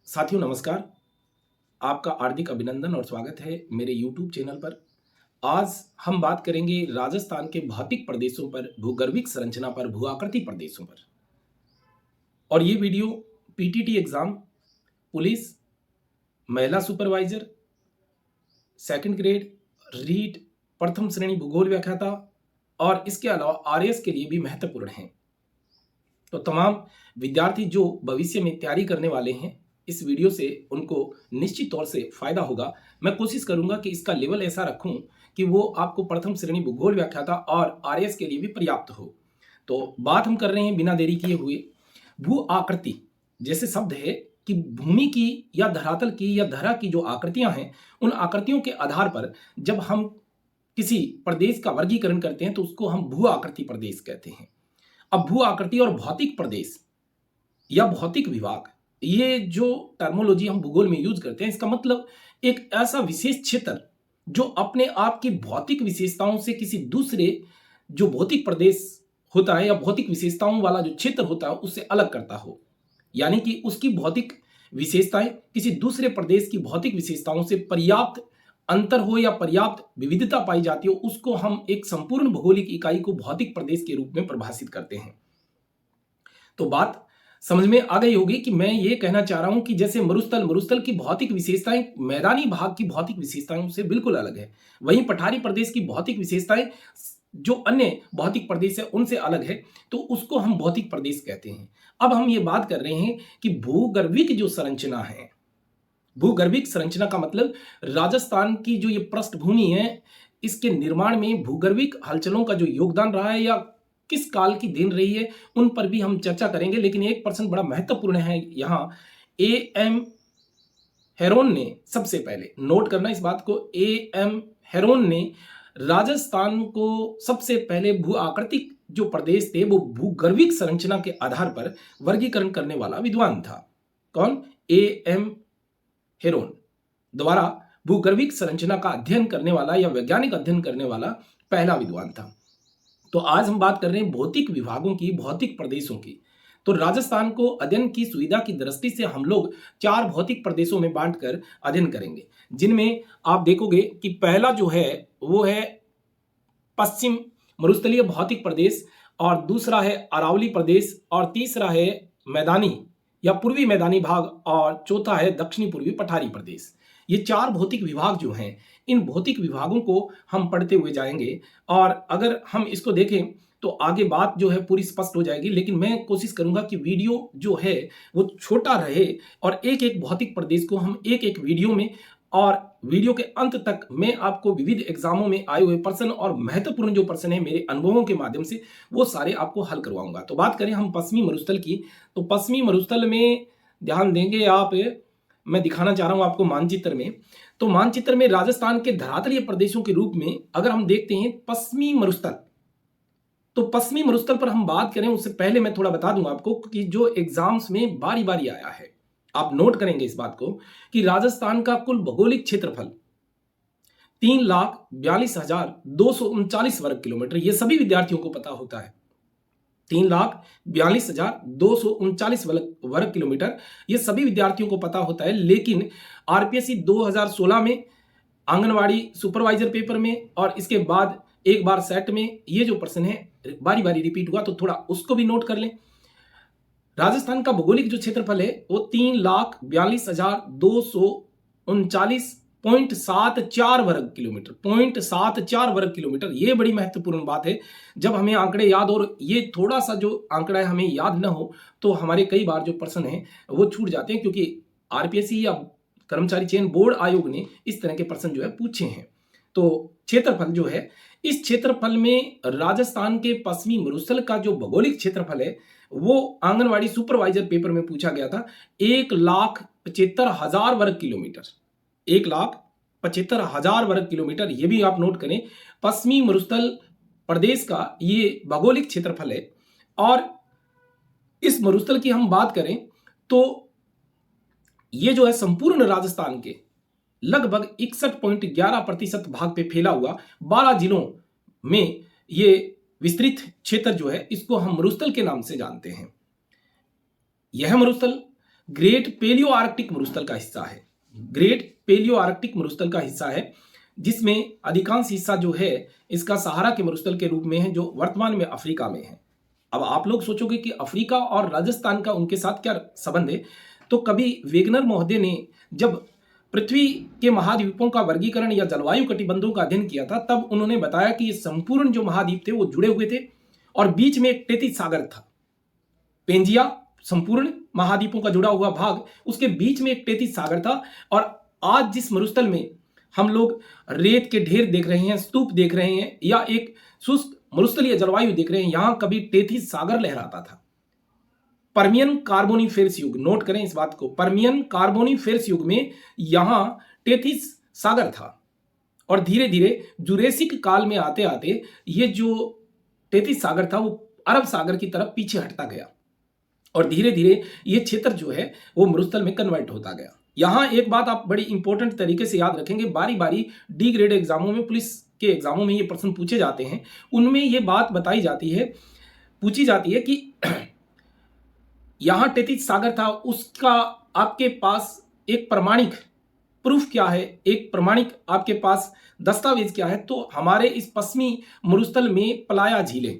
साथियों नमस्कार। आपका हार्दिक अभिनंदन और स्वागत है मेरे YouTube चैनल पर। आज हम बात करेंगे राजस्थान के भौतिक प्रदेशों पर, भूगर्भिक संरचना पर, भू-आकृति प्रदेशों पर। और ये वीडियो पीटीटी एग्जाम, पुलिस, महिला सुपरवाइजर, सेकंड ग्रेड, रीट, प्रथम श्रेणी भूगोल व्याख्याता और इसके अलावा आरएएस के लिए भी महत्वपूर्ण है। तो तमाम विद्यार्थी जो भविष्य में तैयारी करने वाले हैं, इस वीडियो से उनको निश्चित तौर से फायदा होगा। मैं कोशिश करूंगा कि इसका लेवल ऐसा रखूं कि वो आपको प्रथम श्रेणी भूगोल व्याख्याता और आरएएस के लिए भी पर्याप्त हो। तो बात हम कर रहे हैं बिना देरी किए हुए भू आकृति। जैसे शब्द है कि भूमि की या धरातल की या धरा की जो आकृतियां हैं, उन आकृतियों के आधार पर जब हम किसी प्रदेश का वर्गीकरण करते हैं तो उसको हम भू आकृति प्रदेश कहते हैं। अब भू आकृति और भौतिक प्रदेश या भौतिक विभाग, ये जो टर्मोलॉजी हम भूगोल में यूज करते हैं, इसका मतलब एक ऐसा विशेष क्षेत्र जो अपने आप की भौतिक विशेषताओं से किसी दूसरे जो भौतिक प्रदेश होता है या भौतिक विशेषताओं वाला जो क्षेत्र होता है उससे अलग करता हो। यानी कि उसकी भौतिक विशेषताएं किसी दूसरे प्रदेश की भौतिक विशेषताओं से पर्याप्त अंतर हो या पर्याप्त विविधता पाई जाती हो, उसको हम एक संपूर्ण भौगोलिक इकाई को भौतिक प्रदेश के रूप में परिभाषित करते हैं। तो बात समझ में आ गई होगी कि मैं ये कहना चाह रहा हूं कि जैसे मरुस्थल की भौतिक विशेषताएं मैदानी भाग की भौतिक विशेषताओं से बिल्कुल अलग है, वहीं पठारी प्रदेश की भौतिक विशेषताएं जो अन्य भौतिक प्रदेश है उनसे अलग है, तो उसको हम भौतिक प्रदेश कहते हैं। अब हम ये बात कर रहे हैं कि भूगर्भिक जो संरचना है, भूगर्भिक संरचना का मतलब राजस्थान की जो ये पृष्ठभूमि है, इसके निर्माण में भूगर्भिक हलचलों का जो योगदान रहा है या किस काल की देन रही है, उन पर भी हम चर्चा करेंगे। लेकिन एक प्रश्न बड़ा महत्वपूर्ण है यहाँ। ए एम हेरोन ने सबसे पहले, नोट करना इस बात को, ए एम हेरोन ने राजस्थान को सबसे पहले भू आकृतिक जो प्रदेश थे वो भूगर्भिक संरचना के आधार पर वर्गीकरण करने वाला विद्वान था। कौन? ए एम हेरोन द्वारा भूगर्भिक संरचना का अध्ययन करने वाला या वैज्ञानिक अध्ययन करने वाला पहला विद्वान था। तो आज हम बात कर रहे हैं भौतिक विभागों की, भौतिक प्रदेशों की। तो राजस्थान को अध्ययन की सुविधा की दृष्टि से हम लोग 4 भौतिक प्रदेशों में बांटकर अध्ययन करेंगे, जिनमें आप देखोगे कि पहला जो है वो है पश्चिम मरुस्थलीय भौतिक प्रदेश, और दूसरा है अरावली प्रदेश, और तीसरा है मैदानी या पूर्वी मैदानी भाग, और चौथा है दक्षिणी पूर्वी पठारी प्रदेश। ये 4 भौतिक विभाग जो हैं, इन भौतिक विभागों को हम पढ़ते हुए जाएंगे, और अगर हम इसको देखें तो आगे बात जो है पूरी स्पष्ट हो जाएगी। लेकिन मैं कोशिश करूंगा कि वीडियो जो है वो छोटा रहे और एक एक भौतिक प्रदेश को हम एक एक वीडियो में, और वीडियो के अंत तक मैं आपको विविध एग्जामों में आए हुए प्रश्न और महत्वपूर्ण जो प्रश्न है मेरे अनुभवों के माध्यम से वो सारे आपको हल करवाऊंगा। तो बात करें हम पश्चिमी मरुस्थल की, तो पश्चिमी मरुस्थल में ध्यान देंगे आप, मैं दिखाना चाह रहा हूं आपको मानचित्र में। तो मानचित्र में राजस्थान के धरातलीय प्रदेशों के रूप में अगर हम देखते हैं पश्चिमी मरुस्थल, तो पश्चिमी मरुस्थल पर हम बात करें उससे पहले मैं थोड़ा बता दूंगा आपको कि जो एग्जाम्स में बारी बारी आया है, आप नोट करेंगे इस बात को कि राजस्थान का कुल भौगोलिक क्षेत्रफल 3,42,239 वर्ग किलोमीटर, ये सभी विद्यार्थियों को पता होता है। 3,42,239 वर्ग किलोमीटर, ये सभी विद्यार्थियों को पता होता है। लेकिन आरपीएससी 2016 में आंगनवाड़ी सुपरवाइजर पेपर में और इसके बाद एक बार सेट में ये जो प्रश्न है बारी बारी रिपीट हुआ, तो थोड़ा उसको भी नोट कर लें। राजस्थान का भौगोलिक जो क्षेत्रफल है वो 3,42,239.74 वर्ग किलोमीटर, 0.74 वर्ग किलोमीटर। ये बड़ी महत्वपूर्ण बात है। जब हमें आंकड़े याद, और ये थोड़ा सा जो आंकड़ा है हमें याद ना हो तो हमारे कई बार जो प्रश्न है वो छूट जाते हैं, क्योंकि आरपीएससी या कर्मचारी चयन बोर्ड आयोग ने इस तरह के प्रश्न जो है पूछे हैं। तो क्षेत्रफल जो है, इस क्षेत्रफल में राजस्थान के पश्चिमी मरुस्थल का जो भौगोलिक क्षेत्रफल है वो आंगनवाड़ी सुपरवाइजर पेपर में पूछा गया था 1,75,000 वर्ग किलोमीटर, 1,75,000 वर्ग किलोमीटर। ये भी आप नोट करें, पश्चिमी मरुस्थल प्रदेश का ये भौगोलिक क्षेत्रफल है। और इस मरुस्थल की हम बात करें तो ये जो है संपूर्ण राजस्थान के लगभग 61.11% भाग पे फैला हुआ 12 जिलों में ये विस्तृत क्षेत्र जो है इसको हम मरुस्थल के नाम से जानते हैं। यह मरुस्थल ग्रेट पेलियो आर्कटिक मरुस्थल का हिस्सा है। ग्रेट पेलियो आर्कटिक मरुस्थल का हिस्सा है, जिसमें अधिकांश हिस्सा जो है इसका सहारा के मरुस्थल के रूप में है, जो वर्तमान में अफ्रीका में है। अब आप लोग सोचोगे कि अफ्रीका और राजस्थान का उनके साथ क्या संबंध है, तो कभी वेगनर महोदय ने जब पृथ्वी के महाद्वीपों का वर्गीकरण या जलवायु कटिबंधों का अध्ययन किया था, तब उन्होंने बताया कि ये संपूर्ण जो महाद्वीप थे वो जुड़े हुए थे और बीच में एक टेथिस सागर था। पेंजिया संपूर्ण महाद्वीपों का जुड़ा हुआ भाग, उसके बीच में एक टेथिस सागर था। और आज जिस मरुस्थल में हम लोग रेत के ढेर देख रहे हैं, स्तूप देख रहे हैं, या एक शुष्क मरुस्थलीय जलवायु देख रहे हैं, यहां कभी टेथिस सागर लहराता था। पर्मियन कार्बोनिफेरस युग, नोट करें इस बात को, पर्मियन कार्बोनिफेरस युग में यहां टेथिस सागर था और धीरे धीरे जुरेसिक काल में आते आते ये जो टेथिस सागर था वो अरब सागर की तरफ पीछे हटता गया और धीरे धीरे ये क्षेत्र जो है वो मरुस्थल में कन्वर्ट होता गया। यहां एक बात आप बड़ी इंपॉर्टेंट तरीके से याद रखेंगे, बारी बारी डी ग्रेड एग्जामों में, पुलिस के एग्जामों में ये प्रश्न पूछे जाते हैं, उनमें ये बात बताई जाती है, पूछी जाती है कि यहां टेथिस सागर था, उसका आपके पास एक प्रमाणिक प्रूफ क्या है, एक प्रमाणिक आपके पास दस्तावेज क्या है? तो हमारे इस पश्चिमी मरुस्थल में पलाया झीलें,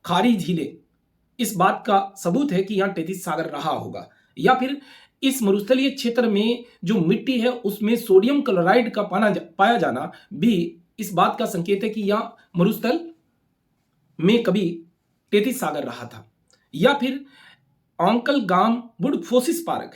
खारी झीलें इस बात का सबूत है कि यहां टेथिस सागर रहा होगा। या फिर इस मरुस्थलीय क्षेत्र में जो मिट्टी है उसमें सोडियम क्लोराइड का पाया जाना भी इस बात का संकेत है कि यहां मरुस्थल में कभी टेथिस सागर रहा था। या फिर अंकल गाम वुड फोसिस पार्क,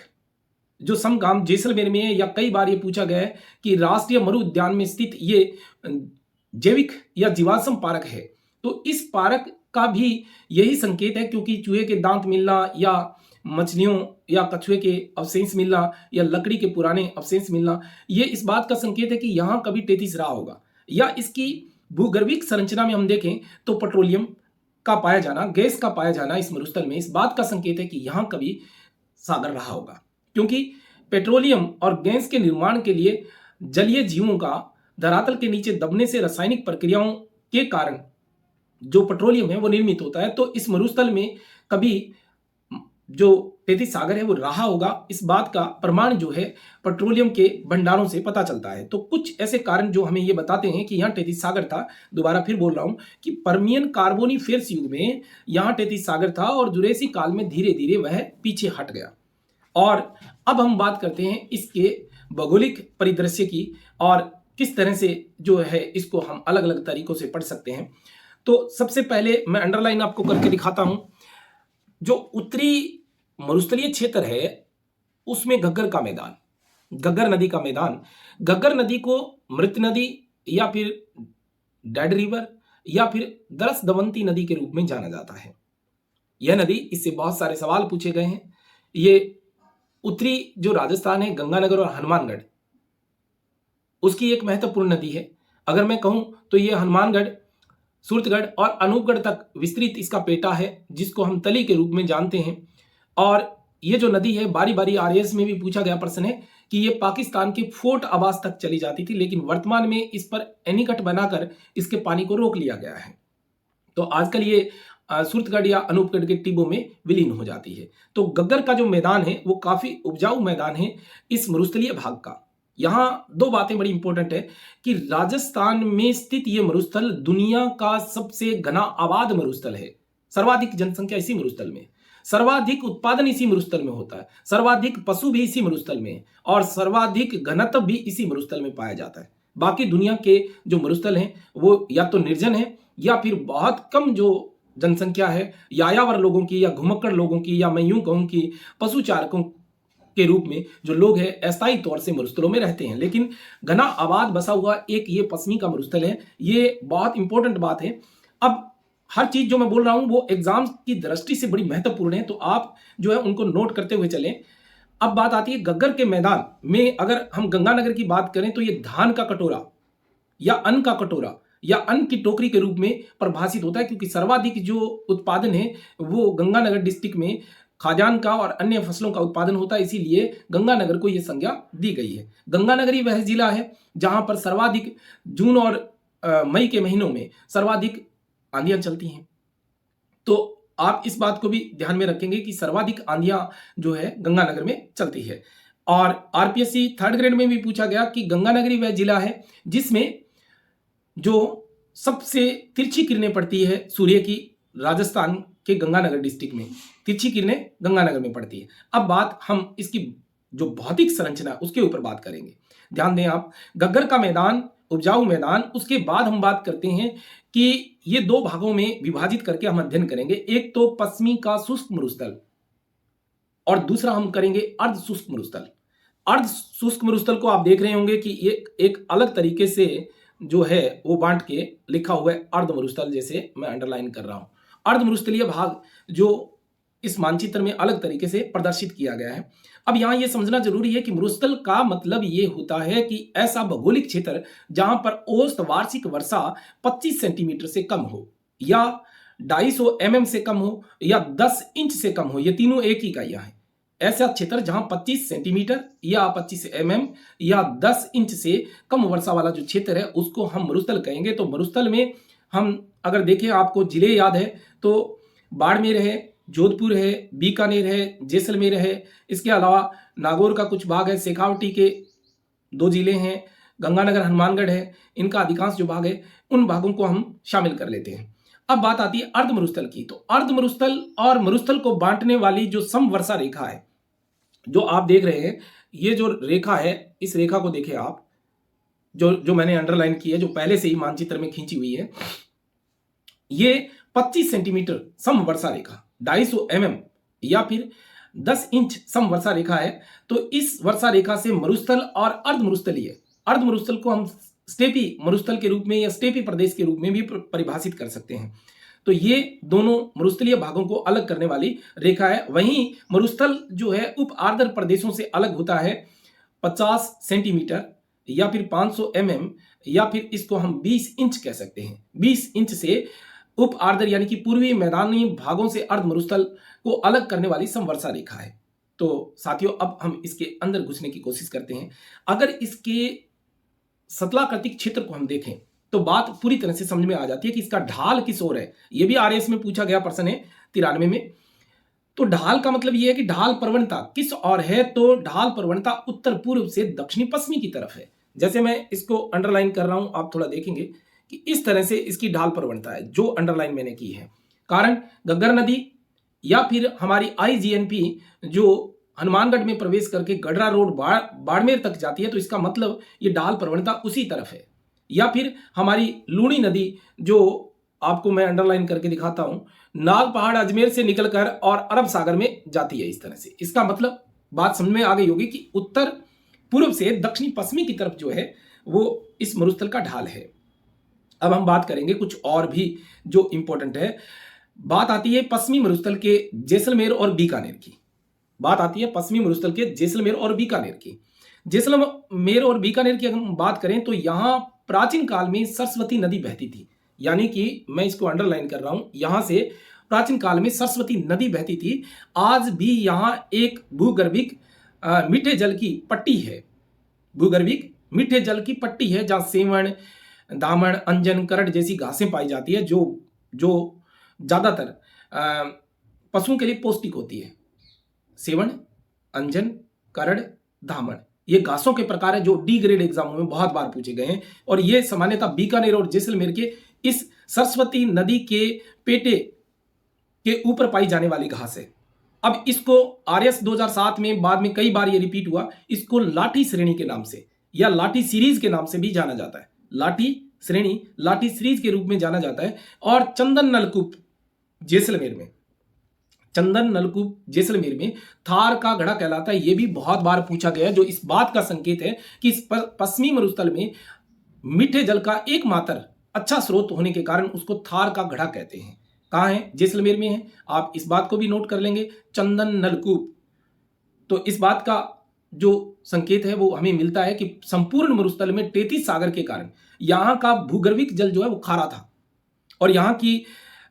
जो समगाम जैसलमेर में है, या कई बार ये पूछा गया है कि राष्ट्रीय मरु उद्यान में स्थित ये जैविक या जीवाश्म पार्क है, तो इस पार्क का भी यही संकेत है, क्योंकि चूहे के दांत मिलना या मछलियों या कछुए के अवशेष मिलना या लकड़ी के पुराने अवशेष मिलना, ये इस बात का संकेत है कि यहां कभी टेथिस रहा होगा। या इसकी भूगर्भिक संरचना में हम देखें तो पेट्रोलियम का पाया जाना, गैस का पाया जाना इस मरुस्थल में इस बात का संकेत है कि यहां कभी सागर रहा होगा, क्योंकि पेट्रोलियम और गैस के निर्माण के लिए जलीय जीवों का धरातल के नीचे दबने से रासायनिक प्रक्रियाओं के कारण जो पेट्रोलियम है वो निर्मित होता है। तो इस मरुस्थल में कभी जो टेथिस सागर है वो रहा होगा, इस बात का प्रमाण जो है पेट्रोलियम के भंडारों से पता चलता है। तो कुछ ऐसे कारण जो हमें ये बताते हैं कि यहाँ टेथिस सागर था। दोबारा फिर बोल रहा हूं कि पर्मियन कार्बोनिफेरस युग में यहाँ टेथिस सागर था और जुरेसिक काल में धीरे धीरे वह पीछे हट गया। और अब हम बात करते हैं इसके भौगोलिक परिदृश्य की और किस तरह से जो है इसको हम अलग अलग तरीकों से पढ़ सकते हैं। तो सबसे पहले मैं अंडरलाइन आपको करके दिखाता हूं। जो उत्तरी मरुस्थलीय क्षेत्र है उसमें घग्गर का मैदान, घग्गर नदी का मैदान, घग्गर नदी को मृत नदी या फिर डेड रिवर या फिर दरस दमंती नदी के रूप में जाना जाता है। यह नदी, इससे बहुत सारे सवाल पूछे गए हैं। ये उत्तरी जो राजस्थान है, गंगानगर और हनुमानगढ़, उसकी एक महत्वपूर्ण नदी है। अगर मैं कहूं तो यह हनुमानगढ़, सूरतगढ़ और अनूपगढ़ तक विस्तृत इसका पेटा है, जिसको हम तली के रूप में जानते हैं। और ये जो नदी है, बारी बारी आरएएस में भी पूछा गया प्रश्न है कि ये पाकिस्तान के फोर्ट अब्बास तक चली जाती थी, लेकिन वर्तमान में इस पर एनीकट बनाकर इसके पानी को रोक लिया गया है। तो आजकल ये सूरतगढ़ या अनूपगढ़ के टिब्बों में विलीन हो जाती है। तो घग्गर का जो मैदान है वो काफी उपजाऊ मैदान है इस मरुस्थलीय भाग का। यहां दो बातें बड़ी इंपॉर्टेंट है कि राजस्थान में स्थित यह मरुस्थल दुनिया का सबसे घना आबाद मरुस्थल है। सर्वाधिक जनसंख्या इसी मरुस्थल में, सर्वाधिक उत्पादन इसी मरुस्थल में होता है, सर्वाधिक पशु भी इसी मरुस्थल में और सर्वाधिक घनत्व भी इसी मरुस्थल में पाया जाता है। बाकी दुनिया के जो मरुस्थल हैं वो या तो निर्जन है या फिर बहुत कम जो जनसंख्या है यायावर लोगों की या घुमक्कड़ लोगों की, या मैं यूं कहूं कि पशुचारकों के रूप में जो लोग हैं अस्थायी तौर से मरुस्थलों में रहते हैं। लेकिन घना आबाद बसा हुआ एक ये पश्चिमी का मरुस्थल है। ये बहुत इंपॉर्टेंट बात है। अब हर चीज जो मैं बोल रहा हूं वो एग्जाम की दृष्टि से बड़ी महत्वपूर्ण है, तो आप जो है उनको नोट करते हुए चलें। अब बात आती है घग्गर के मैदान में। अगर हम गंगानगर की बात करें तो ये धान का कटोरा या अन्न का कटोरा या अन्न की टोकरी के रूप में परिभाषित होता है, क्योंकि सर्वाधिक जो उत्पादन है वो गंगानगर डिस्ट्रिक्ट में खाद्यान्न का और अन्य फसलों का उत्पादन होता है, इसीलिए गंगानगर को यह संज्ञा दी गई है। गंगानगर ही वह जिला है जहां पर सर्वाधिक जून और मई के महीनों में सर्वाधिक आंधियां चलती हैं। तो आप इस बात को भी ध्यान में रखेंगे कि सर्वाधिक आंधियां जो है गंगानगर में चलती है। और आरपीएससी 3rd ग्रेड में भी पूछा गया कि गंगानगरी वह जिला है जिसमें जो सबसे तिरछी किरणें पड़ती है सूर्य की, राजस्थान के गंगानगर डिस्ट्रिक्ट में तिरछी किरणें गंगानगर में पड़ती है। अब बात हम इसकी जो भौतिक संरचना उसके ऊपर बात करेंगे। ध्यान दें आप, गग्गर का मैदान, उपजाऊ मैदान, उसके बाद हम बात करते हैं कि ये 2 भागों में विभाजित करके हम अध्ययन करेंगे। एक तो पश्चिमी का शुष्क मरुस्थल और दूसरा हम करेंगे अर्ध शुष्क मरुस्थल। अर्ध शुष्क मरुस्थल को आप देख रहे होंगे कि ये एक अलग तरीके से जो है वो बांट के लिखा हुआ है अर्ध मरुस्थल, जैसे मैं अंडरलाइन कर रहा हूं। अर्ध मरुस्थलीय भाग जो इस मानचित्र में अलग तरीके से प्रदर्शित किया गया है। अब यहां यह समझना जरूरी है कि मरुस्थल का मतलब ये होता है कि ऐसा भौगोलिक क्षेत्र जहां पर औसत वार्षिक वर्षा 25 सेंटीमीटर से कम हो, या 250 mm से कम हो, या 10 इंच से कम हो। ये तीनों एक ही इकाइयां हैं। ऐसा क्षेत्र जहां 25 सेंटीमीटर या 25 mm या 10 इंच से कम वर्षा वाला जो क्षेत्र है उसको हम मरुस्थल कहेंगे। तो मरुस्थल में हम अगर देखें, आपको जिले याद है तो बाड़मेर है, जोधपुर है, बीकानेर है, जैसलमेर है, इसके अलावा नागौर का कुछ भाग है, शेखावटी के 2 जिले हैं, गंगानगर, हनुमानगढ़ है। इनका अधिकांश जो भाग है उन भागों को हम शामिल कर लेते हैं। अब बात आती है अर्ध मरुस्थल की। तो अर्ध मरुस्थल और मरुस्थल को बांटने वाली जो समवर्षा रेखा है जो आप देख रहे हैं, ये जो रेखा है, इस रेखा को देखें आप, जो मैंने अंडरलाइन की है, जो पहले से ही मानचित्र में खींची हुई है, ये 25 सेंटीमीटर समवर्षा रेखा, 250 mm या फिर 10 इंच समवर्षा रेखा है। तो इस वर्षा रेखा से मरुस्थल और अर्ध मरुस्थलीय, अर्ध मरुस्थल को हम स्टेपी मरुस्थल के रूप में या स्टेपी प्रदेश के रूप में भी परिभाषित कर सकते हैं। तो ये दोनों मरुस्थलीय भागों को अलग करने वाली रेखा है। वहीं मरुस्थल जो है उप आर्द्र प्रदेशों से अलग होता है 50 सेंटीमीटर या फिर 500 mm या फिर इसको हम 20 इंच कह सकते हैं। 20 इंच से उप आर्द्र यानी कि पूर्वी मैदानी भागों से अर्ध मरुस्थल को अलग करने वाली समवर्षा रेखा है। तो साथियों, अब हम इसके अंदर घुसने की कोशिश करते हैं। अगर इसके सतलाकृतिक क्षेत्र को हम देखें तो बात पूरी तरह से समझ में आ जाती है कि इसका ढाल किस ओर है। यह भी आरएस में पूछा गया प्रश्न है 93 में। तो ढाल का मतलब यह है कि ढाल प्रवणता किस ओर है। तो ढाल प्रवणता उत्तर पूर्व से दक्षिणी पश्चिमी की तरफ है। जैसे मैं इसको अंडरलाइन कर रहा हूं, आप थोड़ा देखेंगे कि इस तरह से इसकी ढाल प्रवणता है जो अंडरलाइन मैंने की है। कारण गग्गर नदी या फिर हमारी आईजीएनपी जो हनुमानगढ़ में प्रवेश करके गढ़रा रोड बाड़मेर तक जाती है, तो इसका मतलब ये ढाल प्रवणता उसी तरफ है। या फिर हमारी लूणी नदी जो आपको मैं अंडरलाइन करके दिखाता हूं, नाग पहाड़ अजमेर से निकलकर और अरब सागर में जाती है इस तरह से। इसका मतलब बात समझ में आ गई होगी कि उत्तर पूर्व से दक्षिणी पश्चिमी की तरफ जो है वो इस मरुस्थल का ढाल है। अब हम बात करेंगे कुछ और भी जो इंपॉर्टेंट है। बात आती है पश्चिमी मरुस्थल के जैसलमेर और बीकानेर की। बात आती है पश्चिमी मरुस्थल के जैसलमेर और बीकानेर की। जैसलमेर और बीकानेर की अगर हम बात करें तो यहां प्राचीन काल में सरस्वती नदी बहती थी। यानी कि मैं इसको अंडरलाइन कर रहा हूं, यहां से प्राचीन काल में सरस्वती नदी बहती थी। आज भी यहां एक भूगर्भिक मीठे जल की पट्टी है। भूगर्भिक मीठे जल की पट्टी है जहां सेवण, दामन, अंजन, करड़ जैसी घासें पाई जाती है जो ज्यादातर पशुओं के लिए पौष्टिक होती है। सेवण, अंजन, करड़, धामण ये घासों के प्रकार है जो डी ग्रेड एग्जामों में बहुत बार पूछे गए हैं। और ये सामान्यतः बीकानेर और जैसलमेर के इस सरस्वती नदी के पेटे के ऊपर पाई जाने वाली घास है। अब इसको आरएस 2007 में बाद में कई बार ये रिपीट हुआ, इसको लाठी श्रेणी के नाम से या लाठी सीरीज के नाम से भी जाना जाता है। लाठी श्रेणी, लाठी सीरीज के रूप में जाना जाता है। और चंदन नलकूप जैसलमेर में, चंदन नलकूप जैसलमेर में थार का घड़ा कहलाता है। यह भी बहुत बार पूछा गया है, जो इस बात का संकेत है कि इस पश्चिमी मरुस्थल में मीठे जल का एकमात्र अच्छा स्रोत होने के कारण उसको थार का घड़ा कहते हैं। कहां है? जैसलमेर में है। आप इस बात को भी नोट कर लेंगे, चंदन नलकूप। तो इस बात का जो संकेत है वो हमें मिलता है कि संपूर्ण मरुस्थल में 33 सागर के कारण यहां का भूगर्भिक जल जो है वो खारा था। और यहां की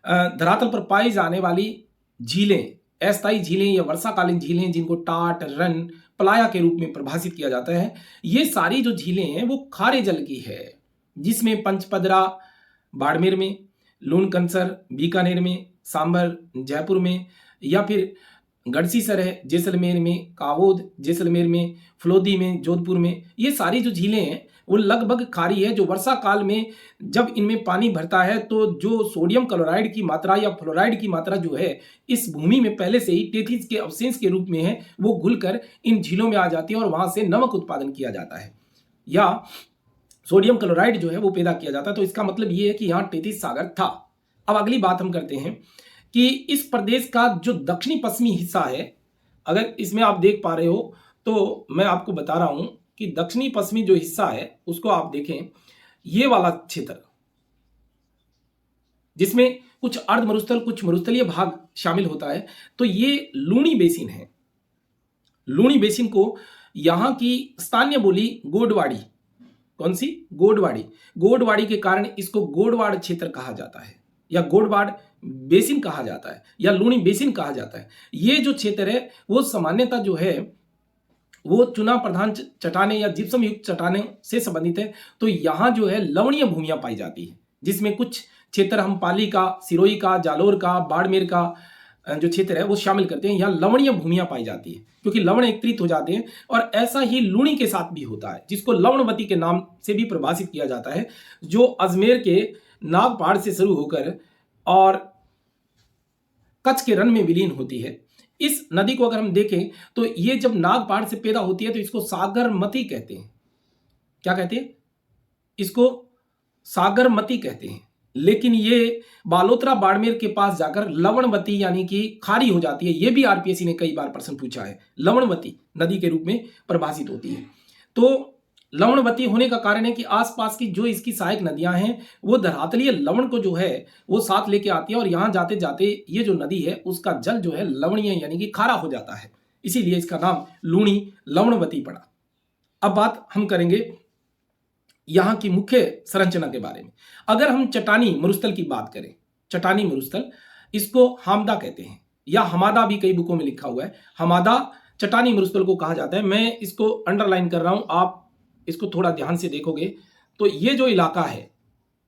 धरातल पर पाई जाने वाली झीलें, अस्थायी झीलें या वर्षाकालीन झीलें जिनको टाट, रन, पलाया के रूप में परिभाषित किया जाता है, ये सारी जो झीलें हैं वो खारे जल की है। जिसमें पंचपदरा बाड़मेर में, लूणकंसर बीकानेर में, सांभर जयपुर में, या फिर गढ़सीसर है जैसलमेर में, कावोद जैसलमेर में, फलोदी में जोधपुर में, ये सारी जो झीलें हैं वो लगभग खारी है। जो वर्षा काल में जब इनमें पानी भरता है तो जो सोडियम क्लोराइड की मात्रा या फ्लोराइड की मात्रा जो है इस भूमि में पहले से ही टेथिस के अवशेष के रूप में है, वो घुलकर इन झीलों में आ जाती है और वहां से नमक उत्पादन किया जाता है या सोडियम क्लोराइड जो है वो पैदा किया जाता है। तो इसका मतलब ये है कि यहाँ टेथिस सागर था। अब अगली बात हम करते हैं कि इस प्रदेश का जो दक्षिणी पश्चिमी हिस्सा है, अगर इसमें आप देख पा रहे हो तो मैं आपको बता रहा हूं कि दक्षिणी पश्चिमी जो हिस्सा है उसको आप देखें, ये वाला क्षेत्र जिसमें कुछ अर्ध मरुस्थल कुछ मरुस्थलीय भाग शामिल होता है, तो ये लूणी बेसिन है। लूणी बेसिन को यहां की स्थानीय बोली गोडवाड़ी, कौन सी? गोडवाड़ी। गोडवाड़ी के कारण इसको गोडवाड़ क्षेत्र कहा जाता है या गोडवाड़ बेसिन कहा जाता है या लूणी बेसिन कहा जाता है। ये जो क्षेत्र है वो सामान्यतः जो है वो चुना प्रधान चट्टाने या जिप्सम युक्त चट्टाने से संबंधित है। तो यहाँ जो है लवणीय भूमियां पाई जाती है, जिसमें कुछ क्षेत्र हम पाली का, सिरोही का, जालोर का, बाड़मेर का जो क्षेत्र है वो शामिल करते हैं। यहाँ लवणीय भूमियां पाई जाती है क्योंकि लवण एकत्रित हो जाते हैं। और ऐसा ही लूणी के साथ भी होता है जिसको लवणवती के नाम से भी परिभाषित किया जाता है, जो अजमेर के नागपहाड़ से शुरू होकर और कच्छ के रण में विलीन होती है। इस नदी को अगर हम देखें तो ये जब नागपहाड़ से पैदा होती है तो इसको सागरमती कहते हैं। क्या कहते हैं? इसको सागरमती कहते हैं। लेकिन ये बालोतरा बाड़मेर के पास जाकर लवणवती यानी कि खारी हो जाती है। ये भी आरपीएससी ने कई बार प्रश्न पूछा है, लवणवती नदी के रूप में परिभाषित होती है। तो लवणवती होने का कारण है कि आसपास की जो इसकी सहायक नदियां हैं वो धरातलीय लवण को जो है वो साथ लेके आती है और यहां जाते जाते ये जो नदी है उसका जल जो है लवणीय यानी कि खारा हो जाता है, इसीलिए इसका नाम लूणी लवणवती पड़ा। अब बात हम करेंगे यहां की मुख्य संरचना के बारे में। अगर हम चट्टानी मरुस्थल की बात करें, चट्टानी मरुस्थल, इसको हामदा कहते हैं या हमादा भी कई बुकों में लिखा हुआ है। हमादा चट्टानी मरुस्थल को कहा जाता है। मैं इसको अंडरलाइन कर रहा हूं, आप इसको थोड़ा ध्यान से देखोगे तो ये जो इलाका है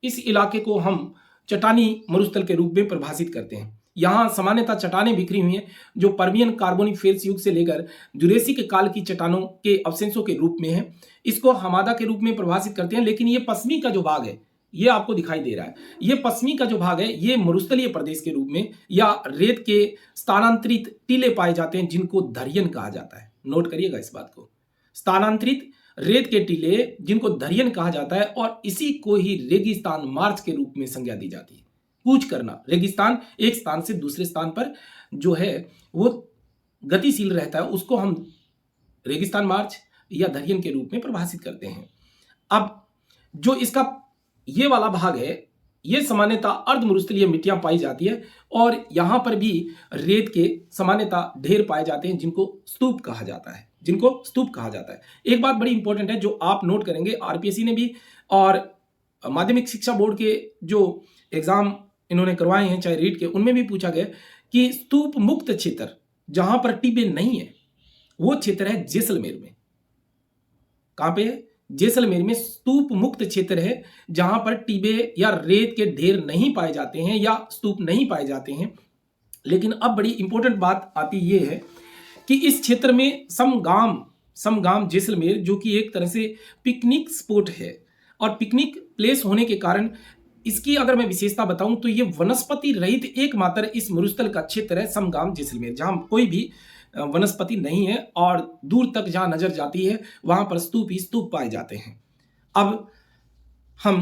इस इलाके को हम चट्टानी मरुस्थल के रूप में परिभाषित करते हैं। यहां सामान्यतः चट्टानें बिखरी हुई हैं जो पर्मियन कार्बोनिफेरस युग से लेकर जुरेसी के काल की चट्टानों के अवशेषों के रूप में है। इसको हमादा के रूप में परिभाषित करते हैं। लेकिन ये पश्चिमी का जो भाग है ये आपको दिखाई दे रहा है, ये पश्चिमी का जो भाग है ये मरुस्थलीय प्रदेश के रूप में या रेत के स्थानांतरित टीले पाए जाते हैं जिनको धरियन कहा जाता है। नोट करिएगा इस बात को, स्थानांतरित रेत के टीले जिनको धरियन कहा जाता है, और इसी को ही रेगिस्तान मार्च के रूप में संज्ञा दी जाती है। कूच करना, रेगिस्तान एक स्थान से दूसरे स्थान पर जो है वो गतिशील रहता है, उसको हम रेगिस्तान मार्च या धरियन के रूप में परिभाषित करते हैं। अब जो इसका ये वाला भाग है ये सामान्यतः अर्ध मरुस्थलीय मिट्टियां पाई जाती है और यहां पर भी रेत के सामान्यतः ढेर पाए जाते हैं जिनको स्तूप कहा जाता है, जिनको स्तूप कहा जाता है। एक बात बड़ी इंपॉर्टेंट है जो आप नोट करेंगे, आरपीएससी ने भी और माध्यमिक शिक्षा बोर्ड के जो एग्जाम इन्होंने करवाए हैं चाहे रीट के, उनमें भी पूछा गया कि स्तूप मुक्त क्षेत्र जहां पर टिबे नहीं है वो क्षेत्र है जैसलमेर में। कहां पे है? जैसलमेर में स्तूप मुक्त क्षेत्र है जहां पर टिबे या रेत के ढेर नहीं पाए जाते हैं या स्तूप नहीं पाए जाते हैं। लेकिन अब बड़ी इंपॉर्टेंट बात आती ये है कि इस क्षेत्र में समगाम जैसलमेर जो कि एक तरह से पिकनिक स्पॉट है और पिकनिक प्लेस होने के कारण इसकी अगर मैं विशेषता बताऊं तो ये वनस्पति रहित एकमात्र इस मरुस्थल का क्षेत्र है समगाम जैसलमेर, जहां कोई भी वनस्पति नहीं है और दूर तक जहां नजर जाती है वहां पर स्तूप ही स्तूप पाए जाते हैं। अब हम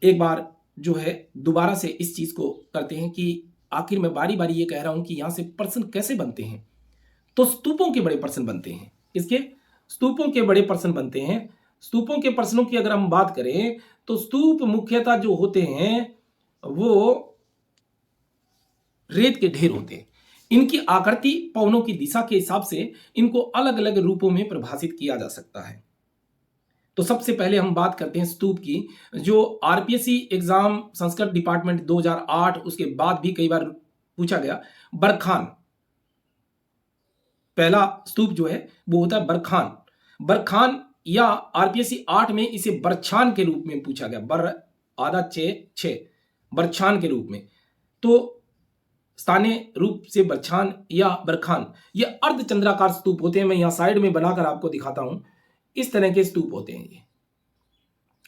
एक बार जो है दोबारा से इस चीज को करते हैं कि आखिर मैं बारी बारी ये कह रहा हूं कि यहां से प्रश्न कैसे बनते हैं। तो स्तूपों के बड़े प्रश्न बनते हैं। इसके स्तूपों के बड़े प्रश्न बनते हैं। स्तूपों के प्रश्नों की अगर हम बात करें तो स्तूप मुख्यतः जो होते हैं वो रेत के ढेर होते हैं। इनकी आकृति पवनों की दिशा के हिसाब से इनको अलग अलग रूपों में परिभाषित किया जा सकता है। तो सबसे पहले हम बात करते हैं स्तूप की, जो आरपीएससी एग्जाम संस्कृत डिपार्टमेंट 2008 उसके बाद भी कई बार पूछा गया। बरखान, पहला स्तूप जो है वो होता है बरखान। बरखान या आरपीएससी 8 में इसे बरछान के रूप में पूछा गया, बर आधा 6 बरछान के रूप में। तो स्थानीय रूप से बरछान या बरखान, ये अर्धचंद्राकार स्तूप होते हैं। मैं यहाँ साइड में बनाकर आपको दिखाता हूं, इस तरह के स्तूप होते हैं। ये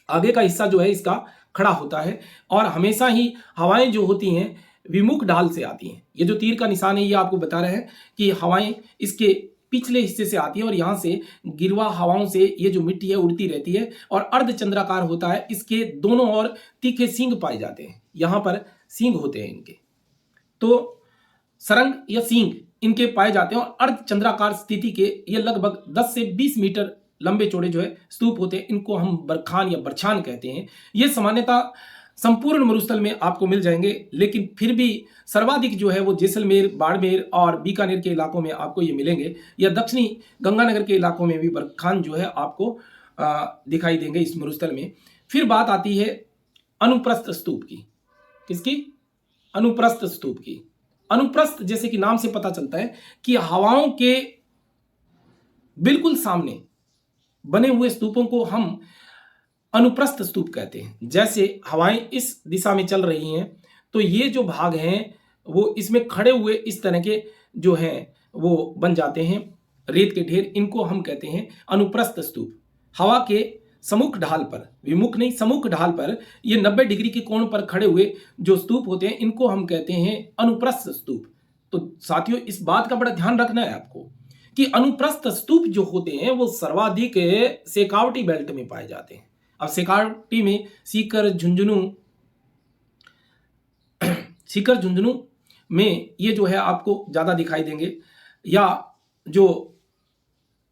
आगे का हिस्सा जो है इसका खड़ा होता है और हमेशा ही हवाएं जो होती हैं विमुख ढाल से आती हैं। ये जो तीर का निशान है ये आपको बता रहे हैं कि हवाएं इसके पिछले हिस्से से आती है और यहाँ से गिरवा हवाओं से ये जो मिट्टी है उड़ती रहती है और अर्धचंद्राकार होता है। इसके दोनों ओर तीखे सींग पाए जाते हैं, यहाँ पर सींग होते हैं इनके, तो सरंग या सींग इनके पाए जाते हैं और अर्धचंद्राकार स्थिति के ये लगभग 10 से 20 मीटर लंबे चौड़े जो है स्तूप होते हैं। इनको हम बरखान या बरछान कहते हैं। ये सामान्यतः संपूर्ण मरुस्थल में आपको मिल जाएंगे, लेकिन फिर भी सर्वाधिक जो है वो जैसलमेर, बाड़मेर और बीकानेर के इलाकों में आपको ये मिलेंगे, या दक्षिणी गंगानगर के इलाकों में भी बरखान जो है आपको दिखाई देंगे इस मरुस्थल में। फिर बात आती है अनुप्रस्थ स्तूप की। किसकी? अनुप्रस्थ स्तूप की। अनुप्रस्थ जैसे कि नाम से पता चलता है कि हवाओं के बिल्कुल सामने बने हुए स्तूपों को हम अनुप्रस्थ स्तूप कहते हैं। जैसे हवाएं इस दिशा में चल रही हैं तो ये जो भाग हैं वो इसमें खड़े हुए इस तरह के जो हैं वो बन जाते हैं रेत के ढेर, इनको हम कहते हैं अनुप्रस्थ स्तूप। हवा के सम्मुख ढाल पर, विमुख नहीं सम्मुख ढाल पर ये 90 डिग्री के कोण पर खड़े हुए जो स्तूप होते हैं इनको हम कहते हैं अनुप्रस्थ स्तूप। तो साथियों इस बात का बड़ा ध्यान रखना है आपको कि अनुप्रस्थ स्तूप जो होते हैं वो सर्वाधिक शेखावटी बेल्ट में पाए जाते हैं। अब शेखावटी में सीकर झुंझुनू में ये जो है आपको ज्यादा दिखाई देंगे, या जो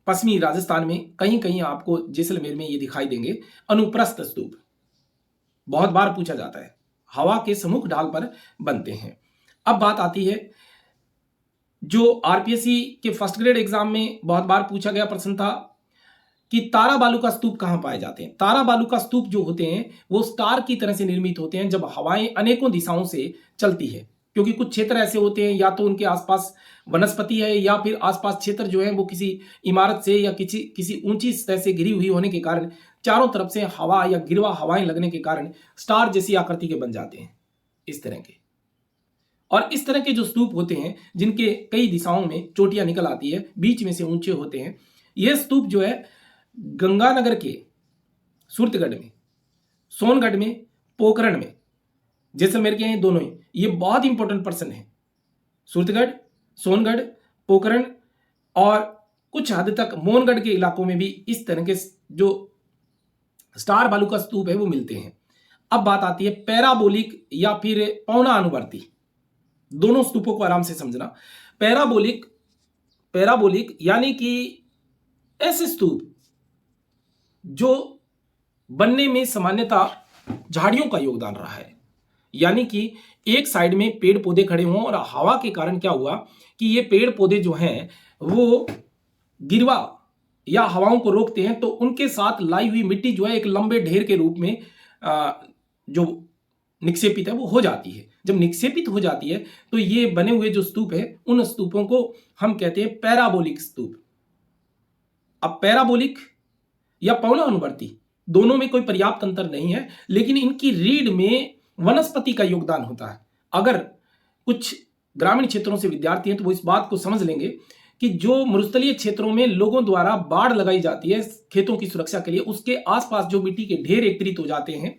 पश्चिमी राजस्थान में कहीं कहीं आपको जैसलमेर में ये दिखाई देंगे। अनुप्रस्थ स्तूप बहुत बार पूछा जाता है, हवा के सम्मुख ढाल पर बनते हैं। अब बात आती है जो आरपीएससी के फर्स्ट ग्रेड एग्जाम में बहुत बार पूछा गया प्रश्न था कि तारा बालू का स्तूप कहां पाए जाते हैं। तारा बालू का स्तूप जो होते हैं वो स्टार की तरह से निर्मित होते हैं जब हवाएं अनेकों दिशाओं से चलती है, क्योंकि कुछ क्षेत्र ऐसे होते हैं या तो उनके आसपास वनस्पति है या फिर आसपास क्षेत्र जो है वो किसी इमारत से या किसी ऊंची सतह से घिरी हुई होने के कारण चारों तरफ से हवा या गिरवा हवाएं लगने के कारण स्टार जैसी आकृति के बन जाते हैं इस तरह के। और इस तरह के जो स्तूप होते हैं जिनके कई दिशाओं में चोटियां निकल आती है, बीच में से ऊंचे होते हैं, यह स्तूप जो है गंगानगर के सूरतगढ़ में, सोनगढ़ में, पोखरण में, जैसलमेर के हैं दोनों ही, ये बहुत इंपॉर्टेंट पर्सन है। सूरतगढ़, सोनगढ़, पोखरण और कुछ हद तक मोहनगढ़ के इलाकों में भी इस तरह के जो स्टार बालू का स्तूप है वो मिलते हैं। अब बात आती है पैराबोलिक या फिर पौना अनुवर्ती। दोनों स्तूपों को आराम से समझना। पैराबोलिक यानी कि ऐसे स्तूप जो बनने में सामान्यतः झाड़ियों का योगदान रहा है, यानी कि एक साइड में पेड़ पौधे खड़े हों और हवा के कारण क्या हुआ कि ये पेड़ पौधे जो हैं वो गिरवा या हवाओं को रोकते हैं, तो उनके साथ लाई हुई मिट्टी जो है एक लंबे ढेर के रूप में जो निक्षेपित है वो हो जाती है। जब निक्षेपित हो जाती है तो ये बने हुए जो स्तूप है उन स्तूपों को हम कहते हैं पैराबोलिक स्तूप। अब पैराबोलिक या पौना अनुवर्ती दोनों में कोई पर्याप्त अंतर नहीं है, लेकिन इनकी रीढ़ में वनस्पति का योगदान होता है। अगर कुछ ग्रामीण क्षेत्रों से विद्यार्थी हैं तो वो इस बात को समझ लेंगे कि जो मरुस्थलीय क्षेत्रों में लोगों द्वारा बाढ़ लगाई जाती है खेतों की सुरक्षा के लिए, उसके आसपास जो मिट्टी के ढेर एकत्रित हो जाते हैं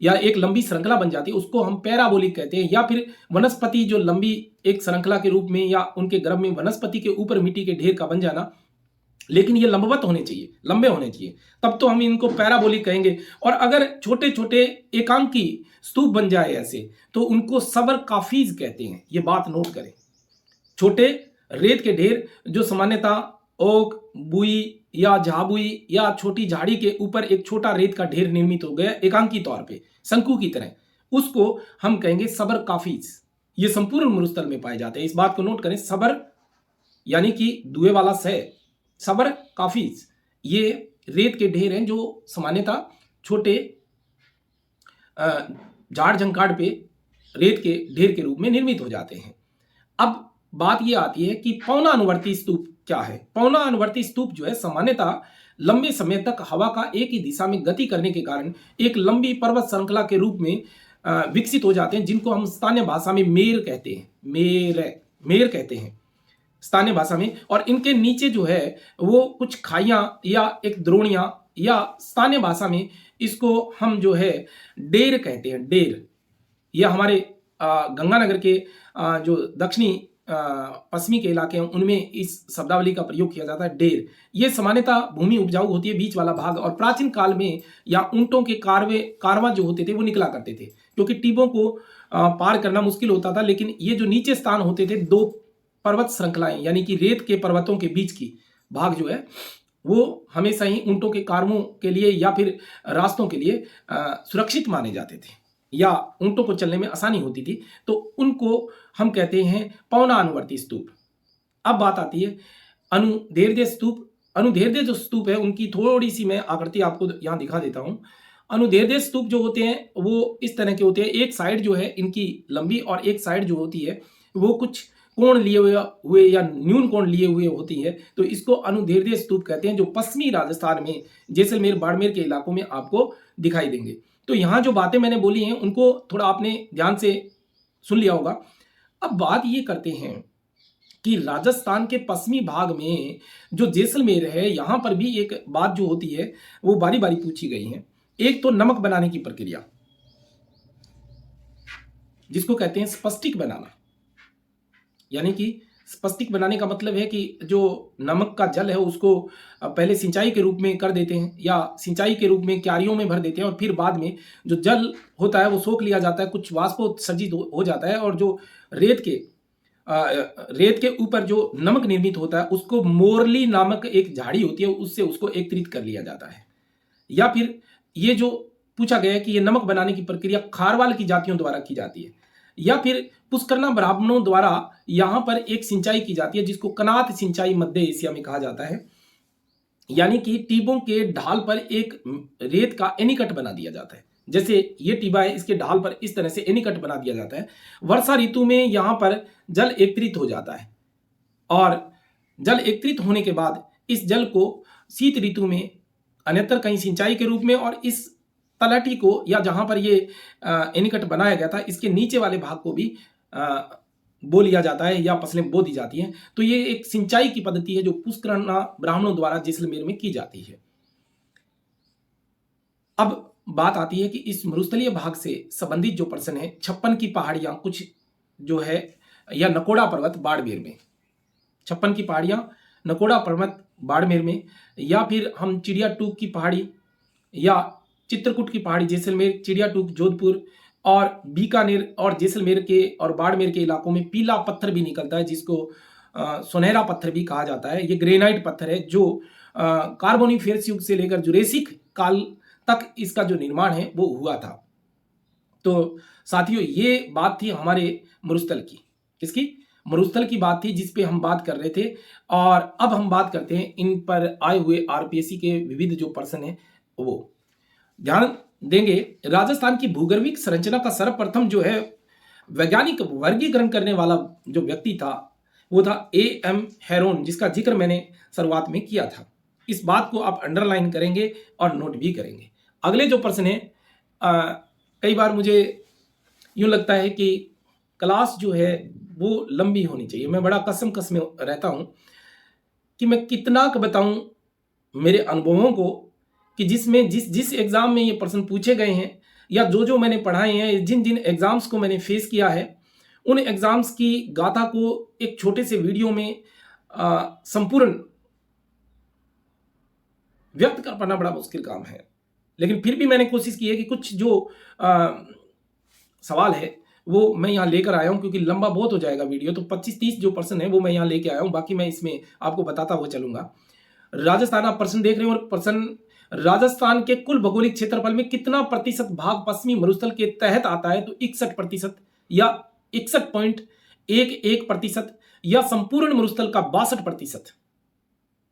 या एक लंबी श्रृंखला बन जाती है उसको हम पैराबोलिक कहते हैं। या फिर वनस्पति जो लंबी एक श्रृंखला के रूप में या उनके गर्भ में वनस्पति के ऊपर मिट्टी के ढेर का बन जाना, लेकिन ये लंबवत होने चाहिए, लंबे होने चाहिए, तब तो हम इनको पैराबोलिक कहेंगे। और अगर छोटे छोटे एकांकी स्तूप बन जाए ऐसे तो उनको सबर काफीज कहते हैं। ये बात नोट करें। छोटे रेत के ढेर जो सामान्यतः ओक, बुई या झाबुई या छोटी झाड़ी के ऊपर एक छोटा रेत का ढेर निर्मित हो गया एकांकी तौर पे शंकु की तरह, उसको हम कहेंगे सबर काफीज। ये संपूर्ण मरुस्थल में पाए जाते हैं। इस बात को नोट करें, सबर यानी कि दुए वाला सह, सबर काफीज ये रेत के ढेर हैं जो सामान्यतः छोटे झाड़ झंकाड़ पे रेत के ढेर के रूप में निर्मित हो जाते हैं। अब बात यह आती है कि पौना अनुवर्ती स्तूप क्या है। पौना अनुवर्ती स्तूप जो है सामान्यतः लंबे समय तक हवा का एक ही दिशा में गति करने के कारण एक लंबी पर्वत श्रृंखला के रूप में विकसित हो जाते हैं, जिनको हम स्थानीय भाषा में मेर कहते हैं, मेर कहते हैं स्थानीय भाषा में। और इनके नीचे जो है वो कुछ खाइयां या एक द्रोणियां, या स्थानीय भाषा में इसको हम जो है डेर कहते हैं, डेर। यह हमारे गंगानगर के जो दक्षिणी पश्चिमी के इलाके हैं उनमें इस शब्दावली का प्रयोग किया जाता है, डेर। ये सामान्यतः भूमि उपजाऊ होती है, बीच वाला भाग। और प्राचीन काल में या ऊंटों के कारवा जो होते थे वो निकला करते थे, क्योंकि टीबों को पार करना मुश्किल होता था। लेकिन ये जो नीचे स्थान होते थे, दो पर्वत श्रृंखलाएं, यानी कि रेत के पर्वतों के बीच की भाग जो है वो हमेशा ही ऊंटों के कार्यों के लिए या फिर रास्तों के लिए सुरक्षित माने जाते थे, या ऊंटों को चलने में आसानी होती थी। तो उनको हम कहते हैं पौना अनुवर्ती स्तूप। अब बात आती है अनुदैर्ध्य स्तूप। अनुदैर्ध्य जो स्तूप है उनकी थोड़ी सी मैं आकृति आपको यहाँ दिखा देता हूँ। अनुदैर्ध्य स्तूप जो होते हैं वो इस तरह के होते हैं, एक साइड जो है इनकी लंबी और एक साइड जो होती है वो कुछ कोण लिए हुए या न्यून कोण लिए हुए होती है। तो इसको अनुदैर्ध्य स्तूप कहते हैं, जो पश्चिमी राजस्थान में जैसलमेर बाड़मेर के इलाकों में आपको दिखाई देंगे। तो यहाँ जो बातें मैंने बोली हैं उनको थोड़ा आपने ध्यान से सुन लिया होगा। अब बात ये करते हैं कि राजस्थान के पश्चिमी भाग में जो जैसलमेर है, यहाँ पर भी एक बात जो होती है वो बारी बारी पूछी गई है। एक तो नमक बनाने की प्रक्रिया, जिसको कहते हैं स्पष्टिक बनाना, यानी कि स्पष्टिक बनाने का मतलब है कि जो नमक का जल है उसको पहले सिंचाई के रूप में कर देते हैं, या सिंचाई के रूप में क्यारियों में भर देते हैं, और फिर बाद में जो जल होता है वो सोख लिया जाता है, कुछ वाष्पोत्सर्जित हो जाता है, और जो रेत के ऊपर जो नमक निर्मित होता है उसको मोरली नामक एक झाड़ी होती है उससे उसको एकत्रित कर लिया जाता है। या फिर ये जो पूछा गया है कि ये नमक बनाने की प्रक्रिया खारवाल की जातियों द्वारा की जाती है, या फिर पुष्करना ब्राह्मणों द्वारा यहां पर एक सिंचाई की जाती है जिसको कनात सिंचाई मध्य एशिया में कहा जाता है। यानी कि टीबों के ढाल पर एक रेत का एनीकट बना दिया जाता है। जैसे ये टीबा है, इसके ढाल पर इस तरह से एनीकट बना दिया जाता है। वर्षा ऋतु में यहां पर जल एकत्रित हो जाता है, और जल एकत्रित होने के बाद इस जल को शीत ऋतु में अन्यत्र कहीं सिंचाई के रूप में, और इस तलहटी को या जहां पर ये एनीकट बनाया गया था इसके नीचे वाले भाग को भी बो लिया जाता है, या फसलें बो दी जाती हैं। तो ये एक सिंचाई की पद्धति है जो पुष्करना ब्राह्मणों द्वारा जैसलमेर में की जाती है। अब बात आती है कि इस मरुस्थलीय भाग से संबंधित जो प्रश्न है, 56 की पहाड़ियां कुछ जो है, या नकोड़ा पर्वत बाड़मेर में, 56 की पहाड़ियां नकोड़ा पर्वत बाड़मेर में, या फिर हम चिड़िया टूक की पहाड़ी या चित्रकूट की पहाड़ी जैसलमेर, चिड़िया टूक जोधपुर, और बीकानेर और जैसलमेर के और बाड़मेर के इलाकों में पीला पत्थर भी निकलता है जिसको सुनहरा पत्थर भी कहा जाता है। ये ग्रेनाइट पत्थर है जो कार्बोनिफेरस युग से लेकर जुरेसिक काल तक इसका जो निर्माण है वो हुआ था। तो साथियों, ये बात थी हमारे मरुस्थल की। किसकी? मरुस्थल की बात थी जिस पे हम बात कर रहे थे। और अब हम बात करते हैं इन पर आए हुए आरपीएससी के विविध जो प्रश्न है वो ध्यान देंगे। राजस्थान की भूगर्भिक संरचना का सर्वप्रथम जो है वैज्ञानिक वर्गीकरण करने वाला जो व्यक्ति था वो था A.M. हेरोन, जिसका जिक्र मैंने शुरुआत में किया था। इस बात को आप अंडरलाइन करेंगे और नोट भी करेंगे। अगले जो प्रश्न है, कई बार मुझे यूं लगता है कि क्लास जो है वो लंबी होनी चाहिए। मैं बड़ा कसम रहता हूं कि मैं कितना बताऊं मेरे अनुभवों को, कि जिसमें जिस एग्जाम में ये प्रश्न पूछे गए हैं, या जो मैंने पढ़ाए हैं, जिन एग्जाम्स को मैंने फेस किया है, उन एग्जाम्स की गाथा को एक छोटे से वीडियो में संपूर्ण व्यक्त कर पाना बड़ा मुश्किल काम है। लेकिन फिर भी मैंने कोशिश की है कि कुछ जो सवाल है वो मैं यहाँ लेकर आया हूँ, क्योंकि लंबा बहुत हो जाएगा वीडियो। तो 25-30 जो प्रश्न है वो मैं यहाँ लेके आया हूँ, बाकी मैं इसमें आपको बताता हुआ चलूंगा। राजस्थान आप प्रश्न देख रहे हो, और प्रश्न राजस्थान के कुल भौगोलिक क्षेत्रफल में कितना प्रतिशत भाग पश्चिमी मरुस्थल के तहत आता है? तो 61% या 61.11%, या संपूर्ण मरुस्थल का 62%।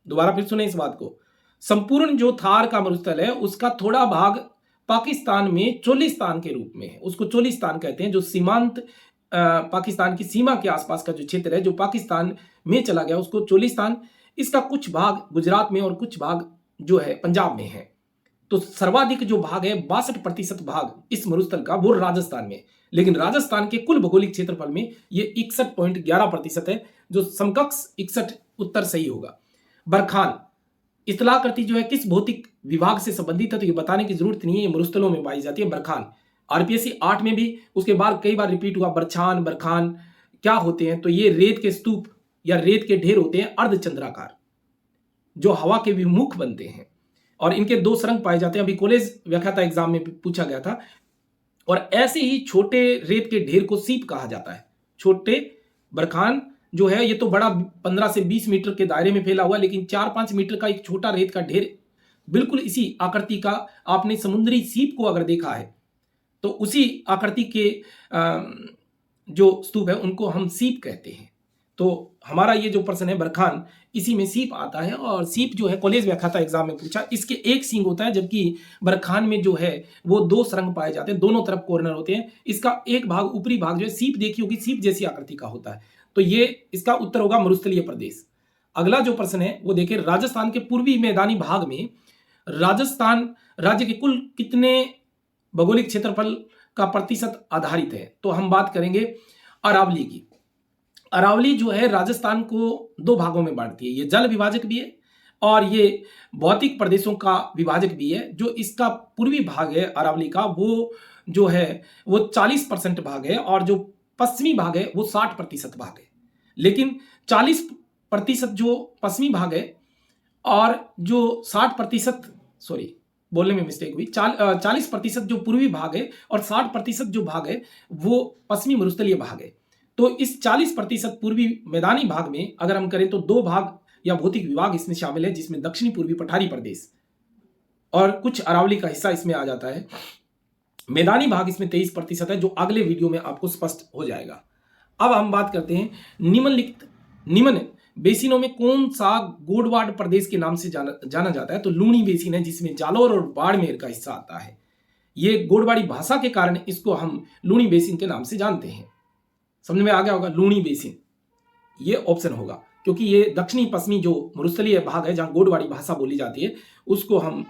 दोबारा फिर सुने इस बात को। संपूर्ण जो थार का मरुस्थल है उसका थोड़ा भाग पाकिस्तान में चोलिस्तान के रूप में है, उसको चोलिस्तान कहते हैं। जो सीमांत पाकिस्तान की सीमा के आसपास का जो क्षेत्र है जो पाकिस्तान में चला गया उसको चोलिस्तान। इसका कुछ भाग गुजरात में और कुछ भाग जो है पंजाब में है। तो सर्वाधिक जो भाग है 62% भाग इस मरुस्थल का वो राजस्थान में, लेकिन राजस्थान के कुल भौगोलिक क्षेत्रफल में ये 61.11% है, जो समकक्ष 61 उत्तर सही होगा। बरखान इतलाकृति जो है किस भौतिक विभाग से संबंधित है, तो ये बताने की जरूरत नहीं है, ये मरुस्थलों में पाई जाती है बरखान। आरपीएससी 8 में भी उसके बाद कई बार रिपीट हुआ बरछान बरखान क्या होते हैं, तो ये रेत के स्तूप या रेत के ढेर होते हैं अर्धचंद्राकार जो हवा के विमुख बनते हैं, और इनके 2 सुरंग पाए जाते हैं। अभी कॉलेज व्याख्याता एग्जाम में पूछा गया था। और ऐसे ही छोटे रेत के ढेर को सीप कहा जाता है। छोटे बरखान जो है ये तो बड़ा 15 से 20 मीटर के दायरे में फैला हुआ, लेकिन 4-5 मीटर का एक छोटा रेत का ढेर बिल्कुल इसी आकृति का, आपने समुद्री सीप को अगर देखा है तो उसी आकृति के जो स्तूप है उनको हम सीप कहते हैं। तो हमारा ये जो प्रश्न है बरखान, इसी में सीप आता है। और सीप जो है कॉलेज व्याख्याता एग्जाम में पूछा, इसके एक सींग होता है, जबकि बरखान में जो है वो 2 सुरंग पाए जाते हैं, दोनों तरफ कॉर्नर होते हैं। इसका एक भाग ऊपरी भाग जो है सीप देखी होगी, सीप जैसी आकृति का होता है। तो ये इसका उत्तर होगा मरुस्थलीय प्रदेश। अगला जो प्रश्न है वो देखिए, राजस्थान के पूर्वी मैदानी भाग में राजस्थान राज्य के कुल कितने भौगोलिक क्षेत्रफल का प्रतिशत आधारित है, तो हम बात करेंगे अरावली की। अरावली जो है राजस्थान को 2 भागों में बांटती है, ये जल विभाजक भी है और ये भौतिक प्रदेशों का विभाजक भी है। जो इसका पूर्वी भाग है अरावली का, वो जो है वो 40% भाग है, और जो पश्चिमी भाग है वो 60% भाग है। लेकिन 40% जो पश्चिमी भाग है और जो 60%, सॉरी बोलने में मिस्टेक हुई, 40% जो पूर्वी भाग है और 60% जो भाग है वो पश्चिमी मरुस्थलीय भाग है। तो इस 40% पूर्वी मैदानी भाग में अगर हम करें तो 2 भाग या भौतिक विभाग इसमें शामिल है, जिसमें दक्षिणी पूर्वी पठारी प्रदेश और कुछ अरावली का हिस्सा इसमें आ जाता है। मैदानी भाग इसमें 23% है, जो अगले वीडियो में आपको स्पष्ट हो जाएगा। अब हम बात करते हैं निम्न बेसिनों में कौन सा गोडवाड़ प्रदेश के नाम से जाना जाता है, तो लूणी बेसिन है, जिसमें जालौर और बाड़मेर का हिस्सा आता है। ये गोडवाड़ी भाषा के कारण इसको हम लूणी बेसिन के नाम से जानते हैं। समझ में आ गया होगा, लूणी बेसिन ये ऑप्शन होगा, क्योंकि ये दक्षिणी पश्चिमी जो मरुस्थलीय भाग है जहां गोडवाड़ी भाषा बोली जाती है उसको हम,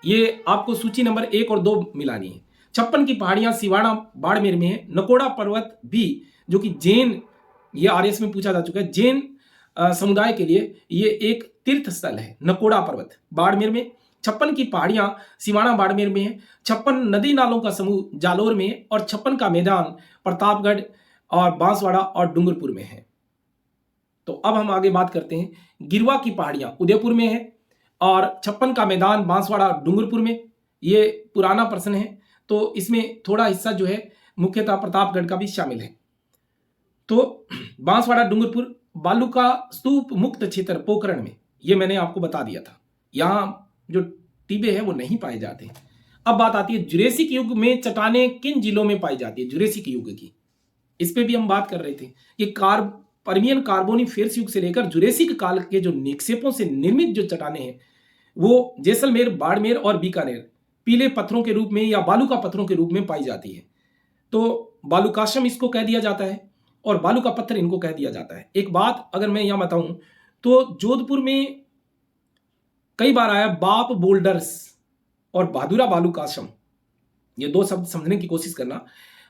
ये आपको सूची नंबर 1 और 2 मिलानी है। 56 की पहाड़ियां सिवाड़ा बाड़मेर में है। नकोड़ा पर्वत भी, जो कि जैन, ये आरएस में पूछा जा चुका है, जैन समुदाय के लिए ये एक तीर्थ स्थल है। नकोड़ा पर्वत बाड़मेर में, 56 की पहाड़ियां सिवाड़ा बाड़मेर में है, 56 नदी नालों का समूह जालोर में है, और 56 का मैदान प्रतापगढ़ और बांसवाड़ा और डूंगरपुर में है। तो अब हम आगे बात करते हैं। गिरवा की पहाड़ियां उदयपुर में है, और 56 का मैदान बांसवाड़ा डूंगरपुर में। ये पुराना प्रश्न है, तो इसमें थोड़ा हिस्सा जो है मुख्यतः प्रतापगढ़ का भी शामिल है। तो बांसवाड़ा डूंगरपुर, बालू का स्तूप मुक्त क्षेत्र पोखरण में, ये मैंने आपको बता दिया था। यहां जो टिबे है वो नहीं पाए जाते। अब बात आती है जुरेसिक युग में चट्टानें किन जिलों में पाई जाती है। जुरेसिक युग की, इस पे भी हम बात कर रहे थे कि पर्मियन कार्बोनिफेरस युग से लेकर जुरेसिक काल के जो निक्षेपों से निर्मित जो चट्टानें हैं वो जैसलमेर, बाड़मेर और बीकानेर पीले पत्थरों के रूप में या बालू का पत्थरों के रूप में पाई जाती है। तो बालूकाश्म इसको कह दिया जाता है, और बालू का पत्थर इनको कह दिया जाता है। एक बात अगर मैं यहां बताऊं तो जोधपुर में कई बार आया बाप बोल्डर्स और बहादुरा बालूकाश्म, ये 2 शब्द समझने की कोशिश करना।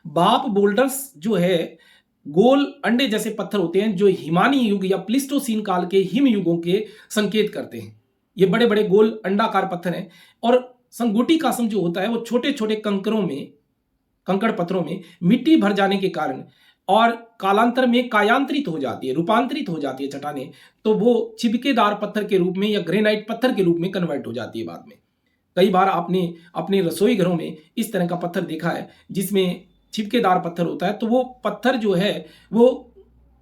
बाप बोल्डर्स जो है गोल अंडे जैसे पत्थर होते हैं, जो हिमानी युग या प्लिस्टोसीन काल के हिम युगों के संकेत करते हैं। ये बड़े बड़े गोल अंडाकार पत्थर हैं। और संगोटी कासम जो होता है वो छोटे छोटे कंकड़ पत्थरों में मिट्टी भर जाने के कारण और कालांतर में कायांतरित हो जाती है, रूपांतरित हो जाती है चट्टानें, तो वो छिपकेदार पत्थर के रूप में या ग्रेनाइट पत्थर के रूप में कन्वर्ट हो जाती है बाद में। कई बार आपने अपने रसोई घरों में इस तरह का पत्थर देखा है जिसमें छिपकेदार पत्थर होता है। तो वो पत्थर जो है वो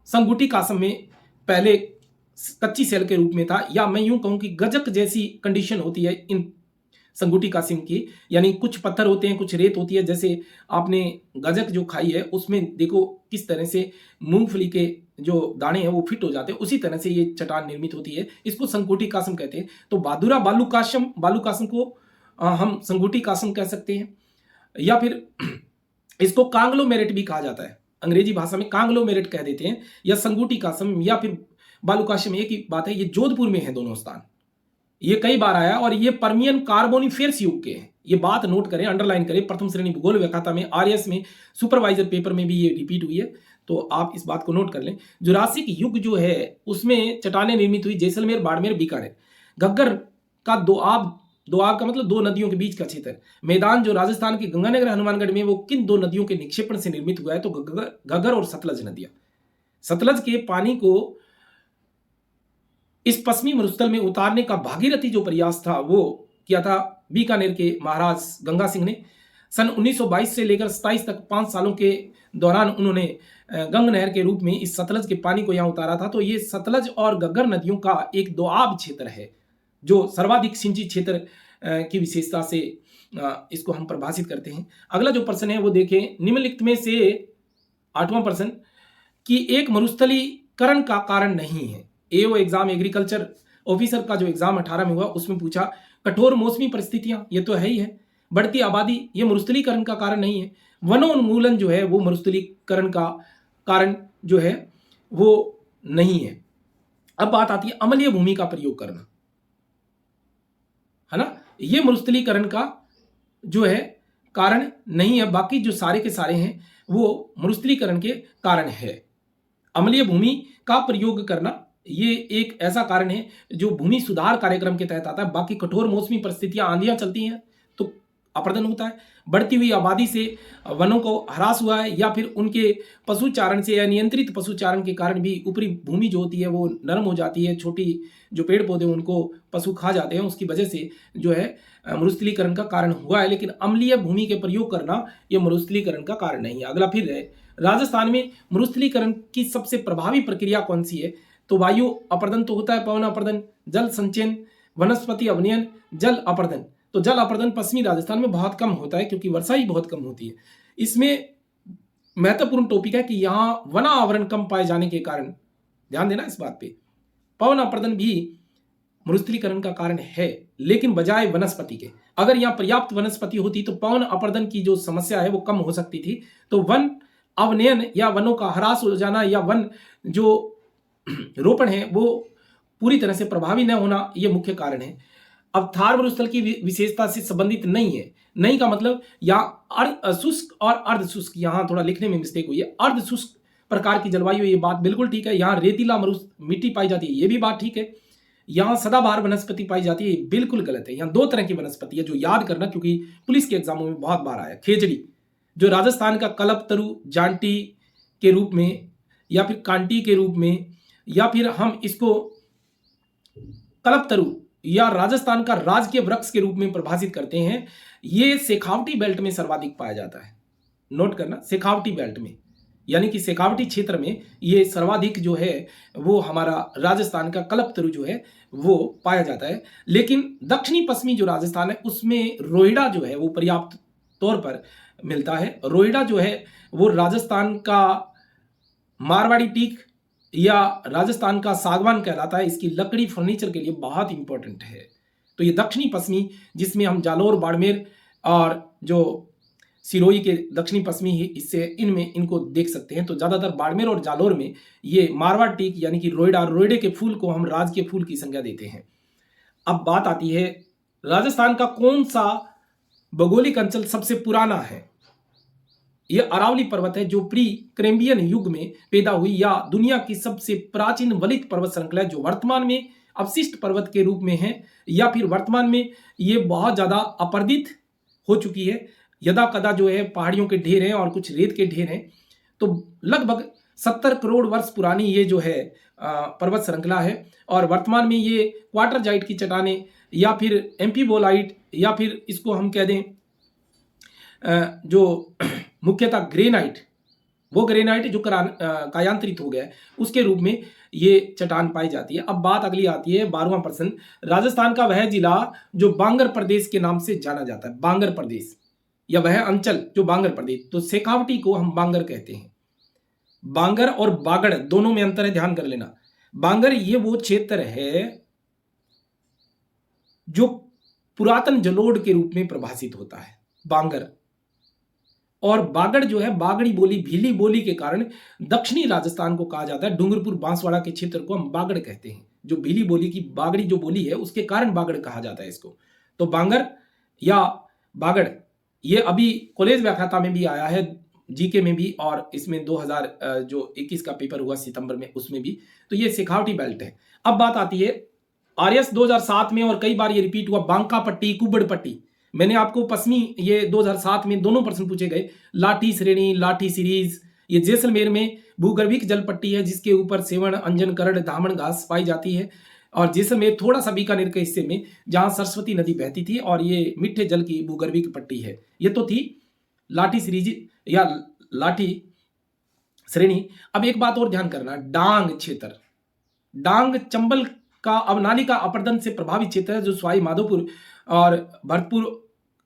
संगुटी कासम में पहले कच्ची सेल के रूप में था, या मैं यूं कहूं कि गजक जैसी कंडीशन होती है इन संगुटी कासिम की, यानी कुछ पत्थर होते हैं, कुछ रेत होती है। जैसे आपने गजक जो खाई है उसमें देखो किस तरह से मूंगफली के जो दाने हैं वो फिट हो जाते हैं, उसी तरह से ये चट्टान निर्मित होती है। इसको संगुटी कासम कहते हैं। तो बहादुरा बालूकासम को हम संगुटी कासम कह सकते हैं, या फिर इसको कांग्लोमेरेट भी कहा जाता है। अंग्रेजी भाषा में कांग्लोमेरेट कह देते हैं, या संगुटी कासम या फिर बालूकासम, एक ही बात है। ये जोधपुर में है दोनों स्थान। ये कई बार आया और ये पर्मियन कार्बोनिफेरस युग के हैं। ये बात नोट करें, अंडरलाइन करें, प्रथम श्रेणी भूगोल व्याख्याता में, आरएस में, सुपरवाइजर पेपर में भी ये रिपीट हुई है, तो आप इस बात को नोट कर लें। जुरासिक युग जो है उसमें चट्टानें निर्मित हुई जैसलमेर, बाड़मेर, बीकानेर। घग्गर का दोआब का मतलब दो नदियों के बीच का क्षेत्र। मैदान जो राजस्थान के गंगानगर हनुमानगढ़ में, वो किन दो नदियों के निक्षेपण से निर्मित हुआ है? तो घग्गर और सतलज नदियां। सतलज के पानी को इस पश्चिमी मरुस्थल में उतारने का भागीरथी जो प्रयास था वो किया था बीकानेर के महाराज गंगा सिंह ने। सन 1922 से लेकर 27 तक 5 सालों के दौरान उन्होंने गंग नहर के रूप में इस सतलज के पानी को यहाँ उतारा था। तो ये सतलज और घग्गर नदियों का एक दोआब क्षेत्र है जो सर्वाधिक सिंचित क्षेत्र की विशेषता से इसको हम परिभाषित करते हैं। अगला जो प्रश्न है वो देखें, निम्नलिखित में से 8वां प्रश्न कि एक मरुस्थलीकरण का कारण नहीं है। एओ एग्जाम एग्रीकल्चर ऑफिसर का जो एग्जाम 18 में हुआ उसमें पूछा, कठोर मौसमी परिस्थितियां, ये तो है ही है। बढ़ती आबादी, ये मरुस्थलीकरण का कारण नहीं है। वनोन्मूलन जो है वो मरुस्थलीकरण का कारण जो है वो नहीं है। अब बात आती है अम्लीय भूमि का प्रयोग करना, है ना, ये मरुस्थलीकरण का जो है कारण नहीं है। बाकी जो सारे के सारे हैं वो मरुस्थलीकरण के कारण है। अम्लीय भूमि का प्रयोग करना ये एक ऐसा कारण है जो भूमि सुधार कार्यक्रम के तहत आता है। बाकी कठोर मौसमी परिस्थितियां, आंधियां चलती हैं तो अपर्दन होता है। बढ़ती हुई आबादी से वनों को ह्रास हुआ है, या फिर उनके पशुचारण से या नियंत्रित पशुचारण के कारण भी ऊपरी भूमि जो होती है वो नरम हो जाती है। छोटी जो पेड़ पौधे उनको पशु खा जाते हैं, उसकी वजह से जो है मरुस्थलीकरण का कारण हुआ है। लेकिन अम्लीय भूमि के प्रयोग करना ये मरुस्थलीकरण का कारण नहीं है। अगला फिर है, राजस्थान में मरुस्थलीकरण की सबसे प्रभावी प्रक्रिया कौन सी है? तो वायु अपर्दन तो होता है, पवन अपर्दन, जल संचयन, वनस्पति अवनयन, जल अपर्दन। तो जल अपर्दन पश्चिमी राजस्थान में बहुत कम होता है क्योंकि वर्षा ही बहुत कम होती है। इसमें महत्वपूर्ण टॉपिक है कि यहाँ वना आवरण कम पाए जाने के कारण, ध्यान देना इस बात पे, पवन अपर्दन भी मरुस्थलीकरण का कारण है, लेकिन बजाय वनस्पति के। अगर यहाँ पर्याप्त वनस्पति होती तो पवन अपर्दन की जो समस्या है वो कम हो सकती थी। तो वन अवनयन या वनों का ह्रास हो जाना या वन जो रोपण है वो पूरी तरह से प्रभावी न होना, ये मुख्य कारण है। अब थार मरुस्थल की विशेषता से संबंधित नहीं है। नहीं का मतलब यहाँ शुष्क और अर्ध शुष्क, यहाँ थोड़ा लिखने में मिस्टेक हुई है। अर्ध शुष्क प्रकार की जलवायु, ये बात बिल्कुल ठीक है। यहाँ रेतीला मिट्टी पाई जाती है, ये भी बात ठीक है। यहाँ सदाबहार वनस्पति पाई जाती है, ये बिल्कुल गलत है। यहाँ दो तरह की वनस्पति है जो याद करना, क्योंकि पुलिस के एग्जामों में बहुत बार आया। खेजड़ी जो राजस्थान का कल्पतरु जांटी के रूप में या फिर कांटी के रूप में, या फिर हम इसको कल्पतरु या राजस्थान का राजकीय वृक्ष के रूप में परिभाषित करते हैं। ये शेखावटी बेल्ट में सर्वाधिक पाया जाता है। नोट करना, शेखावटी बेल्ट में, यानी कि शेखावटी क्षेत्र में ये सर्वाधिक जो है वो हमारा राजस्थान का कल्पतरु जो है वो पाया जाता है। लेकिन दक्षिणी पश्चिमी जो राजस्थान है उसमें रोहिड़ा जो है वो पर्याप्त तौर पर मिलता है। रोहिड़ा जो है वो राजस्थान का मारवाड़ी टीक या राजस्थान का सागवान कहलाता है। इसकी लकड़ी फर्नीचर के लिए बहुत इंपॉर्टेंट है। तो ये दक्षिणी पश्चिमी, जिसमें हम जालोर, बाड़मेर और जो सिरोही के दक्षिणी पश्चिमी हिस्से, इनमें इनको देख सकते हैं। तो ज्यादातर बाड़मेर और जालोर में ये मारवाड़ टीक यानी कि रोहिड़े के फूल को हम राज के फूल की संज्ञा देते हैं। अब बात आती है, राजस्थान का कौन सा भौगोलिक अंचल सबसे पुराना है? यह अरावली पर्वत है जो प्री कैम्ब्रियन युग में पैदा हुई, या दुनिया की सबसे प्राचीन वलित पर्वत श्रृंखला है जो वर्तमान में अवशिष्ट पर्वत के रूप में है, या फिर वर्तमान में ये बहुत ज्यादा अपरदित हो चुकी है। यदा कदा जो है पहाड़ियों के ढेर हैं और कुछ रेत के ढेर हैं। तो लगभग 70 करोड़ वर्ष पुरानी ये जो है पर्वत श्रृंखला है, और वर्तमान में ये क्वार्टरजाइट की चट्टानें या फिर एम्फीबोलाइट या फिर इसको हम कह दें जो मुख्यतः ग्रेनाइट, वो ग्रेनाइट जो कायांतरित हो गया है उसके रूप में ये चट्टान पाई जाती है। अब बात अगली आती है, 12वां प्रश्न, राजस्थान का वह जिला जो बांगर प्रदेश के नाम से जाना जाता है, बांगर प्रदेश या वह अंचल जो बांगर प्रदेश, तो शेखावटी को हम बांगर कहते हैं। बांगर और बागड़ दोनों में अंतर है, ध्यान कर लेना। बांगर ये वो क्षेत्र है जो पुरातन जलोढ़ के रूप में प्रभाषित होता है, बांगर। और बागड़ जो है बागड़ी बोली, भीली बोली के कारण दक्षिणी राजस्थान को कहा जाता है। डूंगरपुर बांसवाड़ा के क्षेत्र को हम बागड़ कहते हैं। जो भीली बोली की बागड़ी जो बोली है उसके कारण बागड़ कहा जाता है इसको। तो बांगर या बागड़ ये अभी कॉलेज व्याख्याता में भी आया है, जीके में भी, और इसमें 2021 का पेपर हुआ सितंबर में उसमें भी। तो ये शेखावटी बेल्ट है। अब बात आती है आरएस 2007 में, और कई बार ये रिपीट हुआ, बांका पट्टी, कुबड़ पट्टी। मैंने आपको पश्चिमी ये 2007 में दोनों प्रश्न पूछे गए, लाठी श्रेणी, लाठी सीरीज। ये जैसलमेर में भूगर्भिक जल पट्टी है जिसके ऊपर सेवण, अंजन, करड़, धामण घास पाई जाती है। और जैसलमेर थोड़ा सा बीकानेर के हिस्से में जहां सरस्वती नदी बहती थी, और ये मीठे जल की भूगर्भिक पट्टी है। ये तो थी लाठी सीरीज या लाठी श्रेणी। अब एक बात और ध्यान करना, डांग क्षेत्र। डांग चंबल का अवनालिका अपरदन से प्रभावित क्षेत्र है जो सवाई माधोपुर और भरतपुर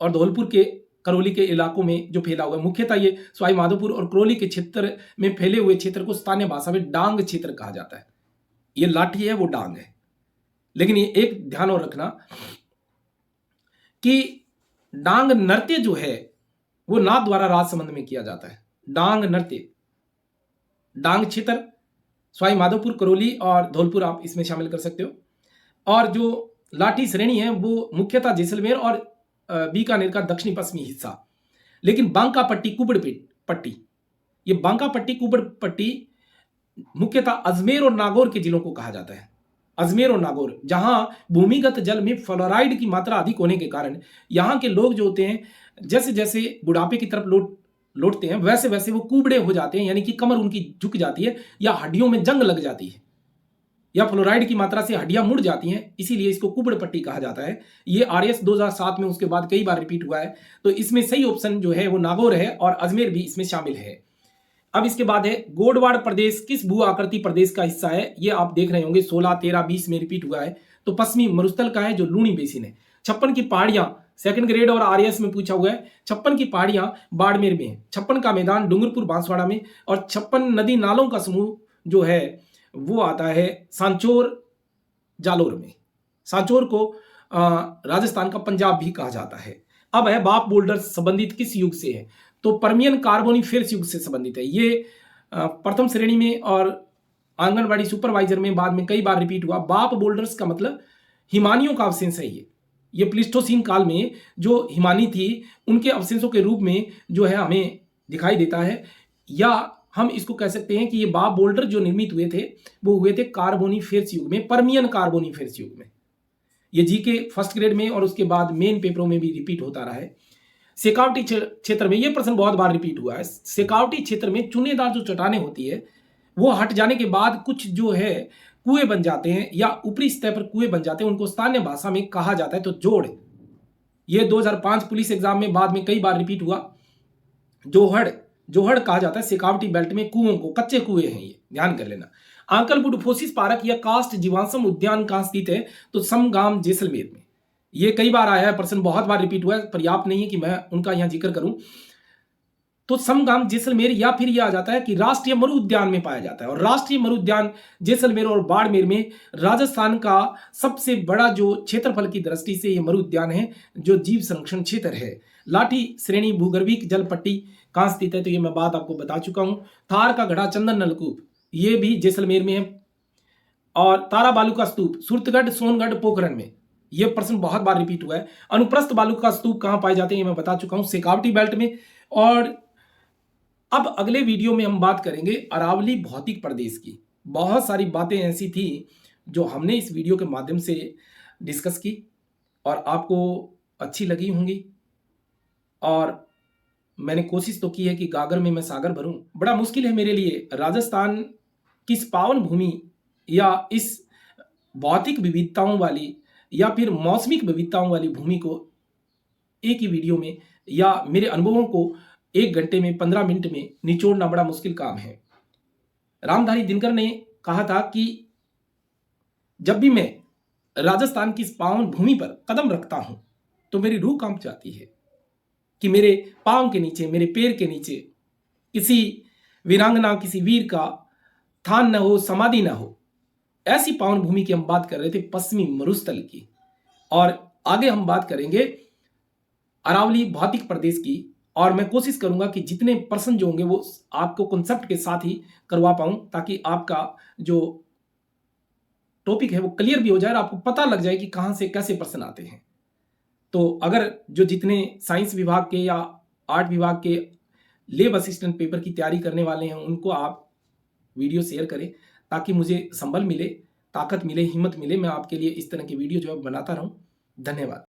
और धौलपुर के करौली के इलाकों में जो फैला हुआ है। मुख्यतः ये सवाई माधोपुर और करौली के क्षेत्र में फैले हुए क्षेत्र को स्थानीय भाषा में डांग क्षेत्र कहा जाता है। ये लाठी है वो डांग है। लेकिन ये एक ध्यान और रखना कि डांग नृत्य जो है वो नाथ द्वारा राजसमंद में किया जाता है। डांग नृत्य, डांग क्षेत्र सवाई माधोपुर, करौली और धौलपुर आप इसमें शामिल कर सकते हो। और जो लाठी श्रेणी है वो मुख्यतः जैसलमेर और बीकानेर का दक्षिणी पश्चिमी हिस्सा। लेकिन बांका पट्टी, कुबड़ पट्टी, ये बांका पट्टी, कुबड़ पट्टी मुख्यतः अजमेर और नागौर के जिलों को कहा जाता है। अजमेर और नागौर, जहां भूमिगत जल में फ्लोराइड की मात्रा अधिक होने के कारण यहाँ के लोग जो होते हैं जैसे जैसे बुढ़ापे की तरफ लौटते हैं वैसे वैसे वो कुबड़े हो जाते हैं, यानी कि कमर उनकी झुक जाती है या हड्डियों में जंग लग जाती है या फ्लोराइड की मात्रा से हड्डियां मुड़ जाती हैं, इसीलिए इसको कुबड़ पट्टी कहा जाता है। ये आरएस 2007 में उसके बाद कई बार रिपीट हुआ है। तो इसमें सही ऑप्शन जो है वो नागौर है और अजमेर भी इसमें शामिल है। अब इसके बाद है गोडवाड़ प्रदेश किस भू आकृति प्रदेश का हिस्सा है। ये आप देख रहे होंगे 16, 13, 20 में रिपीट हुआ है। तो पश्चिमी मरुस्थल का है जो लूणी बेसिन है। 56 की पहाड़ियां सेकंड ग्रेड और आरएस में पूछा हुआ है। 56 की पहाड़ियां बाड़मेर में है, 56 का मैदान डूंगरपुर बांसवाड़ा में, और 56 नदी नालों का समूह जो है वो आता है सांचौर जालोर में। सांचौर को राजस्थान का पंजाब भी कहा जाता है। अब है बाप बोल्डर संबंधित किस युग से है। तो पर्मियन कार्बोनिफेरस युग से संबंधित है। ये प्रथम श्रेणी में और आंगनबाड़ी सुपरवाइजर में बाद में कई बार रिपीट हुआ। बाप बोल्डर्स का मतलब हिमानियों का अवशेष है। ये प्लिस्टोसीन काल में जो हिमानी थी उनके अवशेषों के रूप में जो है हमें दिखाई देता है, या हम इसको कह सकते हैं कि ये बाप बोल्डर जो निर्मित हुए थे वो हुए थे कार्बोनिफेरस युग में, पर्मियन कार्बोनिफेरस युग में। ये जीके फर्स्ट ग्रेड में और उसके बाद मेन पेपरों में भी रिपीट होता रहा है। शेखावटी क्षेत्र में, ये प्रश्न बहुत बार रिपीट हुआ है। शेखावटी क्षेत्र में चुनेदार जो चट्टानें होती है वो हट जाने के बाद कुछ जो है कुएं बन जाते हैं या ऊपरी सतह पर कुएं बन जाते हैं, उनको स्थानीय भाषा में कहा जाता है तो जोड़। ये 2005 पुलिस एग्जाम में बाद में कई बार रिपीट हुआ। जोहड़ कहा जाता है शेखावटी बेल्ट में कुओं को, कच्चे कुएं हैं ये, ध्यान कर लेना। आंकलवुड फोसिस पार्क या कास्ट जीवाश्म उद्यान कहां स्थित है। तो समगाम जैसलमेर में। ये कई बार आया है प्रश्न, बहुत बार रिपीट हुआ है, पर्याप्त नहीं है कि मैं उनका यहां जिक्र करूं। तो समगाम जैसलमेर, या फिर यह आ जाता है कि राष्ट्रीय मरु उद्यान में पाया जाता है। और राष्ट्रीय मरु उद्यान जैसलमेर और बाड़मेर में राजस्थान का सबसे बड़ा जो क्षेत्रफल की दृष्टि से यह मरु उद्यान है जो जीव संरक्षण क्षेत्र है। लाठी श्रेणी भूगर्भिक जल पट्टी कहां स्थित है। तो ये मैं बात आपको बता चुका हूं। थार का घड़ा चंदन नलकूप ये भी जैसलमेर में है। और तारा बालू का स्तूप सुरतगढ़, सोनगढ़, पोखरण में। यह प्रश्न बहुत बार रिपीट हुआ है। अनुप्रस्थ बालू का स्तूप कहां पाए जाते हैं ये मैं बता चुका हूं, शेखावटी बेल्ट में। और अब अगले वीडियो में हम बात करेंगे अरावली भौतिक प्रदेश की। बहुत सारी बातें ऐसी थी जो हमने इस वीडियो के माध्यम से डिस्कस की और आपको अच्छी लगी होंगी। और मैंने कोशिश तो की है कि गागर में मैं सागर भरूं। बड़ा मुश्किल है मेरे लिए राजस्थान की इस पावन भूमि या इस भौतिक विविधताओं वाली या फिर मौसमिक विविधताओं वाली भूमि को एक ही वीडियो में या मेरे अनुभवों को 1 घंटे में 15 मिनट में निचोड़ना बड़ा मुश्किल काम है। रामधारी दिनकर ने कहा था कि जब भी मैं राजस्थान की इस पावन भूमि पर कदम रखता हूं तो मेरी रूह कांप जाती है कि मेरे पांव के नीचे, मेरे पैर के नीचे किसी वीरांगना, किसी वीर का थान न हो, समाधि न हो। ऐसी पावन भूमि की हम बात कर रहे थे, पश्चिमी मरुस्थल की। और आगे हम बात करेंगे अरावली भौतिक प्रदेश की। और मैं कोशिश करूंगा कि जितने प्रश्न जो होंगे वो आपको कॉन्सेप्ट के साथ ही करवा पाऊं ताकि आपका जो टॉपिक है वो क्लियर भी हो जाए और आपको पता लग जाए कि कहाँ से कैसे प्रश्न आते हैं। तो अगर जो जितने साइंस विभाग के या आर्ट विभाग के लैब असिस्टेंट पेपर की तैयारी करने वाले हैं, उनको आप वीडियो शेयर करें ताकि मुझे संबल मिले, ताकत मिले, हिम्मत मिले, मैं आपके लिए इस तरह की वीडियो जो है बनाता रहूं। धन्यवाद।